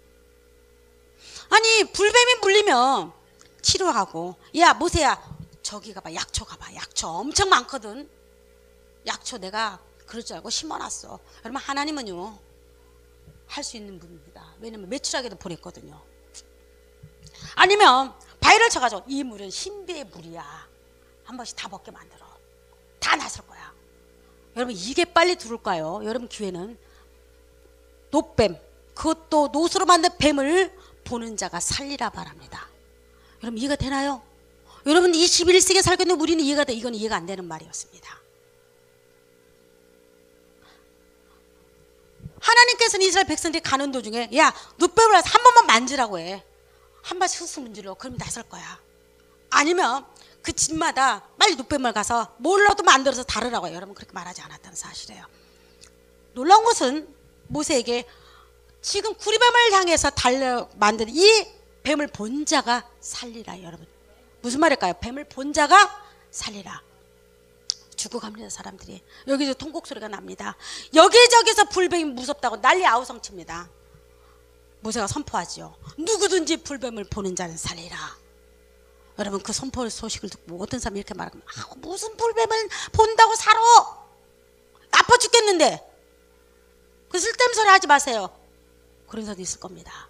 A: 아니, 불뱀이 물리면 치료하고, 야, 모세야, 저기 가봐, 약초 가봐. 약초 엄청 많거든. 약초 내가 그럴 줄 알고 심어놨어. 여러분, 하나님은요, 할 수 있는 분입니다. 왜냐면 매출하게도 보냈거든요. 아니면 바위를 쳐가지고, 이 물은 신비의 물이야, 한 번씩 다 먹게 만들어. 다 나설 거야. 여러분, 이게 빨리 들어올까요? 여러분, 기회는 노뱀, 그것도 노수로 만든 뱀을 보는 자가 살리라 바랍니다. 여러분, 이해가 되나요? 여러분, 21세기에 살고 있는 우리는 이해가 돼. 이건 이해가 안 되는 말이었습니다. 하나님께서는 이스라엘 백성들이 가는 도중에, 야, 노뱀을 와서 한 번만 만지라고 해. 한 번씩 슥슥 문질러. 그럼 나설 거야. 아니면 그 집마다 빨리 노뱀을 가서 뭘로도 만들어서 다루라고 해요. 여러분, 그렇게 말하지 않았다는 사실이에요. 놀라운 것은 모세에게 지금 구리뱀을 향해서 만든 이 뱀을 본 자가 살리라. 여러분, 무슨 말일까요? 뱀을 본 자가 살리라. 죽어갑니다. 사람들이. 여기서 통곡 소리가 납니다. 여기저기서 불뱀이 무섭다고 난리 아우성칩니다. 모세가 선포하지요. 누구든지 불뱀을 보는 자는 살리라. 여러분, 그 선포 소식을 듣고 어떤 사람이 이렇게 말하면, 무슨 불뱀을 본다고 살아? 아파 죽겠는데. 그 쓸데없는 소리 하지 마세요. 그런 사람도 있을 겁니다.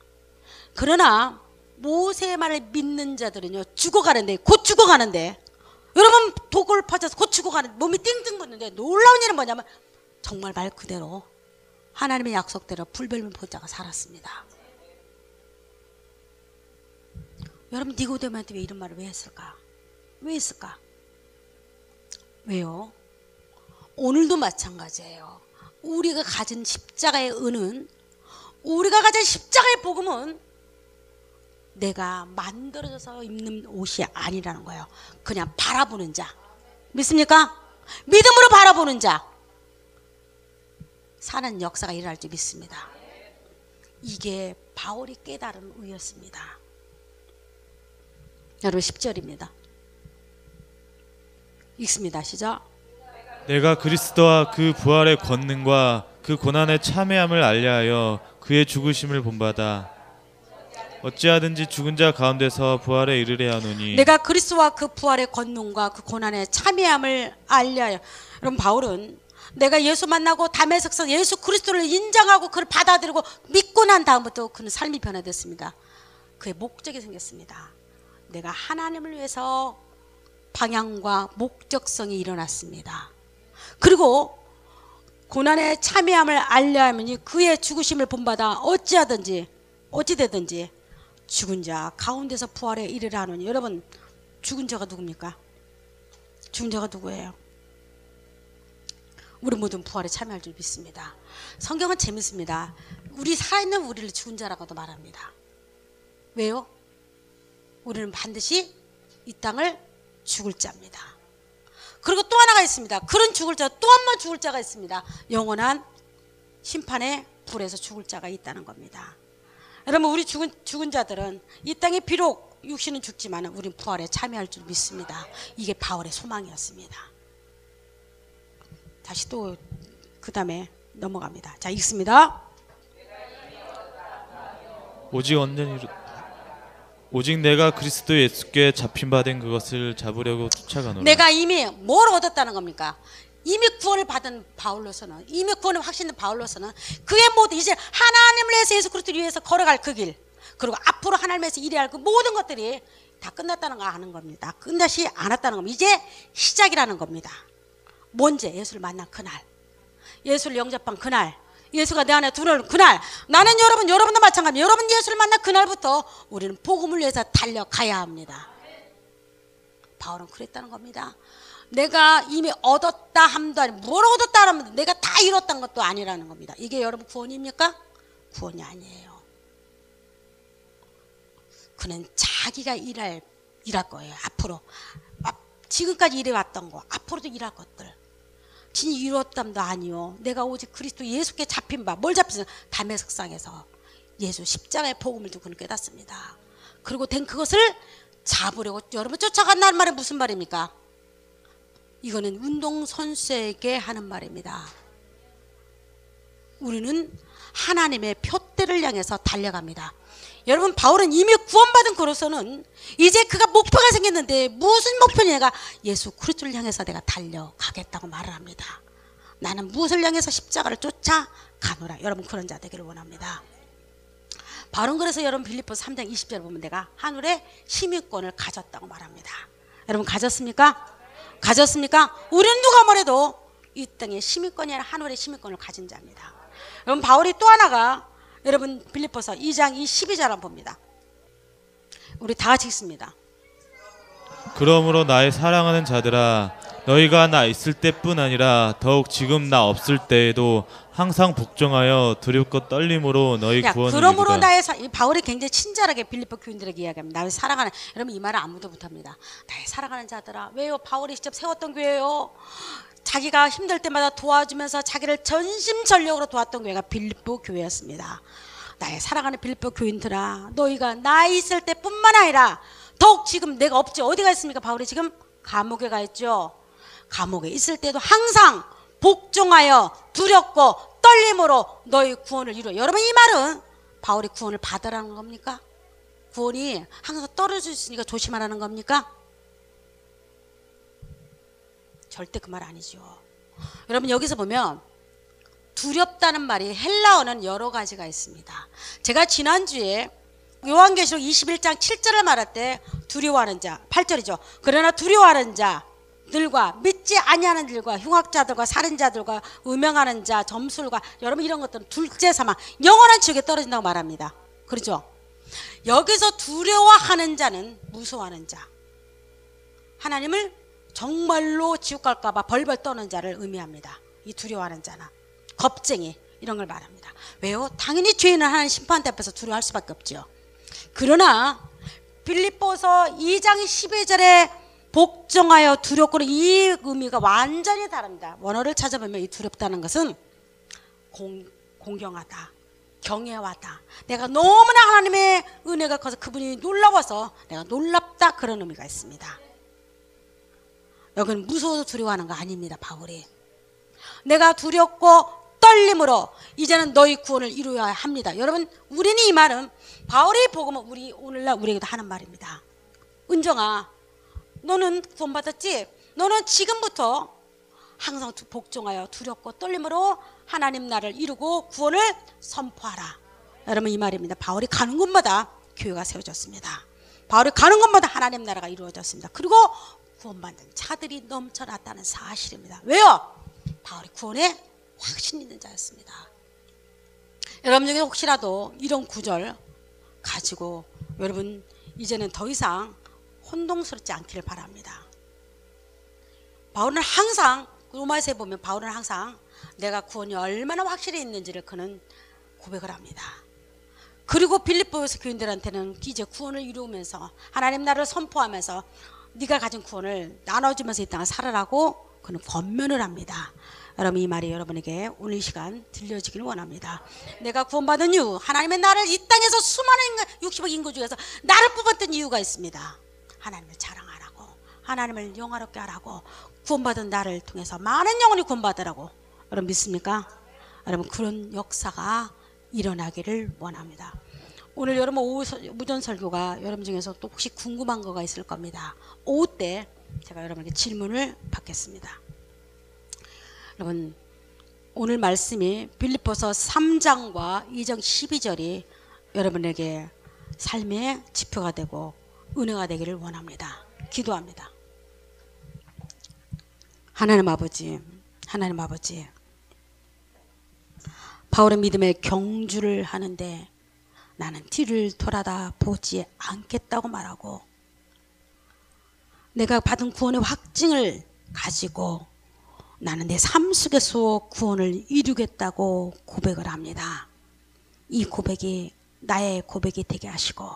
A: 그러나 모세의 말을 믿는 자들은요, 죽어가는데, 곧 죽어가는데, 여러분, 독을 퍼져서 곧 죽어가는데 몸이 띵띵 걷는데, 놀라운 일은 뭐냐면 정말 말 그대로 하나님의 약속대로 불뱀을 본 자가 살았습니다. 여러분, 니고데모한테 왜 이런 말을 왜 했을까? 왜 했을까? 왜요? 오늘도 마찬가지예요. 우리가 가진 십자가의 은은, 우리가 가진 십자가의 복음은 내가 만들어져서 입는 옷이 아니라는 거예요. 그냥 바라보는 자. 믿습니까? 믿음으로 바라보는 자. 사는 역사가 일어날 줄 믿습니다. 이게 바울이 깨달은 의였습니다. 여러분, 10절입니다. 읽습니다. 시작.
B: 내가 그리스도와 그 부활의 권능과 그 고난의 참회함을 알려하여 그의 죽으심을 본받아 어찌하든지 죽은 자 가운데서 부활에 이르려 하노니.
A: 내가 그리스도와 그 부활의 권능과 그 고난의 참회함을 알려하여. 여러분, 바울은 내가 예수 만나고 다메섹에서 예수 그리스도를 인정하고 그를 받아들이고 믿고 난 다음부터 그는 삶이 변화됐습니다. 그의 목적이 생겼습니다. 내가 하나님을 위해서 방향과 목적성이 일어났습니다. 그리고 고난의 참회함을 알려하면 그의 죽으심을 본받아 어찌되든지 죽은 자 가운데서 부활에 이르라 하노니. 여러분, 죽은 자가 누굽니까? 죽은 자가 누구예요? 우리 모든 부활에 참여할 줄 믿습니다. 성경은 재밌습니다. 우리 살아있는 우리를 죽은 자라고도 말합니다. 왜요? 우리는 반드시 이 땅을 죽을 자입니다. 그리고 또 하나가 있습니다. 그런 죽을 자, 또 한 번 죽을 자가 있습니다. 영원한 심판의 불에서 죽을 자가 있다는 겁니다. 여러분, 우리 죽은 자들은 이 땅에 비록 육신은 죽지만 우린 부활에 참여할 줄 믿습니다. 이게 바울의 소망이었습니다. 다시 또 그 다음에 넘어갑니다. 자, 읽습니다.
B: 오직 내가 그리스도 예수께 잡힌 바 된 그것을 잡으려고 쫓아가노라.
A: 내가 이미 뭘 얻었다는 겁니까? 이미 구원을 받은 바울로서는, 이미 구원을 확신된 바울로서는 그의 모든, 이제 하나님을 위해서 예수 그리스도를 위해서 걸어갈 그 길, 그리고 앞으로 하나님을 위해서 일해야 할 그 모든 것들이 다 끝났다는 거 아는 겁니다. 끝나지 않았다는 겁니다. 이제 시작이라는 겁니다. 뭔지? 예수를 만난 그날, 예수를 영접한 그날, 예수가 내 안에 들어오는 그날, 나는 여러분도 마찬가지입니다. 여러분 예수를 만난 그날부터 우리는 복음을 위해서 달려가야 합니다. 바울은 그랬다는 겁니다. 내가 이미 얻었다 함도 아니고, 뭘 얻었다 하면 내가 다 이뤘다는 것도 아니라는 겁니다. 이게 여러분 구원입니까? 구원이 아니에요. 그는 자기가 일할 거예요. 앞으로 지금까지 일해왔던 거, 앞으로도 일할 것들. 진이 이루었담도 아니요. 내가 오직 그리스도 예수께 잡힌 바. 뭘 잡힌? 담에색상에서 예수 십자가의 복음을 듣고 깨닫습니다. 그리고 된 그것을 잡으려고 여러분 쫓아간다는 말은 무슨 말입니까? 이거는 운동선수에게 하는 말입니다. 우리는 하나님의 표대를 향해서 달려갑니다. 여러분, 바울은 이미 구원받은 그로서는 이제 그가 목표가 생겼는데 무슨 목표냐가 예수 그리스도를 향해서 내가 달려가겠다고 말을 합니다. 나는 무엇을 향해서 십자가를 쫓아가노라. 여러분, 그런 자 되기를 원합니다. 바울은 그래서 여러분 빌립보서 3장 20절 보면 내가 하늘의 시민권을 가졌다고 말합니다. 여러분, 가졌습니까? 가졌습니까? 우리는 누가 뭐래도 이 땅의 시민권이 아니라 하늘의 시민권을 가진 자입니다. 여러분, 바울이 또 하나가 여러분 빌립보서 2장 12절 한번 봅니다. 우리 다 같이 읽습니다.
B: 그러므로 나의 사랑하는 자들아, 너희가 나 있을 때뿐 아니라 더욱 지금 나 없을 때에도 항상 복종하여 두렵고 떨림으로 너희 구원을
A: 그러므로
B: 이루라.
A: 나의 바울이 굉장히 친절하게 빌립보 교인들에게 이야기합니다. 나의 사랑하는, 여러분 이 말을 아무도 못합니다. 나의 사랑하는 자들아. 왜요? 바울이 직접 세웠던 교회예요. 자기가 힘들 때마다 도와주면서 자기를 전심전력으로 도왔던 교회가 빌립보 교회였습니다. 나의 사랑하는 빌립보 교인들아, 너희가 나 있을 때뿐만 아니라 더욱 지금 내가 없지. 어디가 있습니까? 바울이 지금 감옥에 가 있죠. 감옥에 있을 때도 항상 복종하여 두렵고 떨림으로 너희 구원을 이루어. 여러분, 이 말은 바울이 구원을 받으라는 겁니까? 구원이 항상 떨어질 수 있으니까 조심하라는 겁니까? 절대 그 말 아니죠. 여러분, 여기서 보면 두렵다는 말이 헬라어는 여러 가지가 있습니다. 제가 지난주에 요한계시록 21장 7절을 말할 때 두려워하는 자, 8절이죠. 그러나 두려워하는 자들과 믿지 아니하는 들과 흉악자들과 살인자들과 음행하는 자, 점술과 여러분 이런 것들은 둘째 사망, 영원한 지옥에 떨어진다고 말합니다. 그렇죠? 여기서 두려워하는 자는 무서워하는 자, 하나님을 정말로 지옥 갈까봐 벌벌 떠는 자를 의미합니다. 이 두려워하는 자나 겁쟁이 이런 걸 말합니다. 왜요? 당연히 죄인은 하나님 심판대 앞에서 두려워할 수밖에 없죠. 그러나 빌립보서 2장 12절에 복종하여 두렵고는 이 의미가 완전히 다릅니다. 원어를 찾아보면 이 두렵다는 것은 공경하다, 경외하다, 내가 너무나 하나님의 은혜가 커서 그분이 놀라워서 내가 놀랍다, 그런 의미가 있습니다. 여기는 무서워서 두려워하는 거 아닙니다. 바울이 내가 두렵고 떨림으로 이제는 너희 구원을 이루어야 합니다. 여러분, 우리는 이 말은 바울이 복음은 우리 오늘날 우리에게도 하는 말입니다. 은정아, 너는 구원받았지? 너는 지금부터 항상 복종하여 두렵고 떨림으로 하나님 나라를 이루고 구원을 선포하라. 여러분, 이 말입니다. 바울이 가는 곳마다 교회가 세워졌습니다. 바울이 가는 곳마다 하나님 나라가 이루어졌습니다. 그리고 구원받는 자들이 넘쳐났다는 사실입니다. 왜요? 바울이 구원에 확신 있는 자였습니다. 여러분 중에 혹시라도 이런 구절 가지고 여러분 이제는 더 이상 혼동스럽지 않기를 바랍니다. 바울은 항상 로마서에 보면 바울은 항상 내가 구원이 얼마나 확실히 있는지를 그는 고백을 합니다. 그리고 빌립보에서 교인들한테는 이제 구원을 이루면서 하나님 나라를 선포하면서 네가 가진 구원을 나눠주면서 이 땅을 살아라고 그는 권면을 합니다. 여러분, 이 말이 여러분에게 오늘 이 시간 들려지기를 원합니다. 내가 구원받은 이유, 하나님의 나를 이 땅에서 수많은 60억 인구 중에서 나를 뽑았던 이유가 있습니다. 하나님을 자랑하라고, 하나님을 영화롭게 하라고, 구원받은 나를 통해서 많은 영혼이 구원받으라고. 여러분 믿습니까? 여러분, 그런 역사가 일어나기를 원합니다. 오늘 여러분 오전 설교가 여러분 중에서 또 혹시 궁금한 거가 있을 겁니다. 오후 때 제가 여러분에게 질문을 받겠습니다. 여러분, 오늘 말씀이 빌립보서 3장과 2장 12절이 여러분에게 삶의 지표가 되고 은혜가 되기를 원합니다. 기도합니다. 하나님 아버지, 하나님 아버지, 바울의 믿음에 경주를 하는데 나는 뒤를 돌아다 보지 않겠다고 말하고 내가 받은 구원의 확증을 가지고 나는 내 삶 속에서 구원을 이루겠다고 고백을 합니다. 이 고백이 나의 고백이 되게 하시고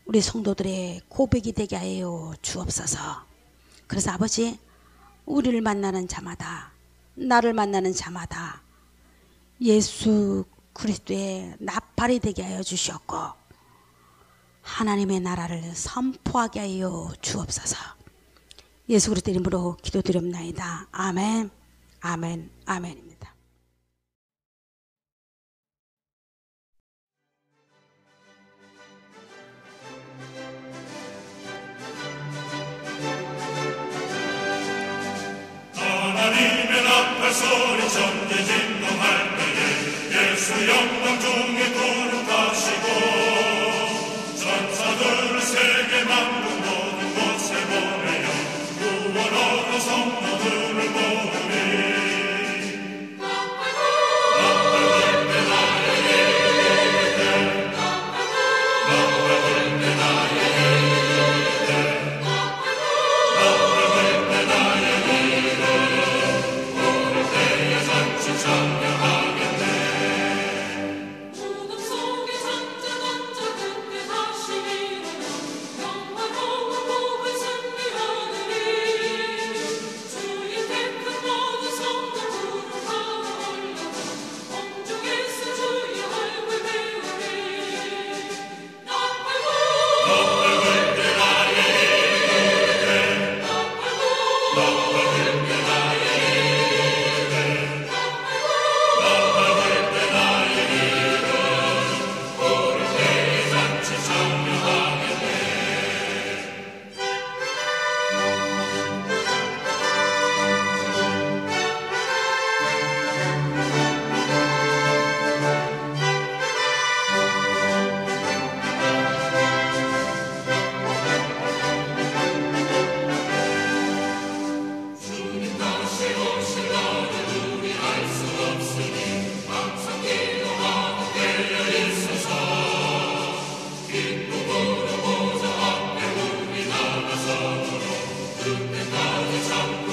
A: 우리 성도들의 고백이 되게 하여 주옵소서. 그래서 아버지, 우리를 만나는 자마다, 나를 만나는 자마다 예수 그리스도의 나팔이 되게 하여 주시옵고 하나님의 나라를 선포하게 하여 주옵소서. 예수 그리스도 이름으로 기도드립나이다. 아멘, 아멘, 아멘입니다.
C: 하나님의 나팔 소리 전기 진동할 때에 예수 영광 중에 거룩하시고 전사들을 세계 만국 모든 곳에 보내어 구원 얻은 성도들을 모으리. 참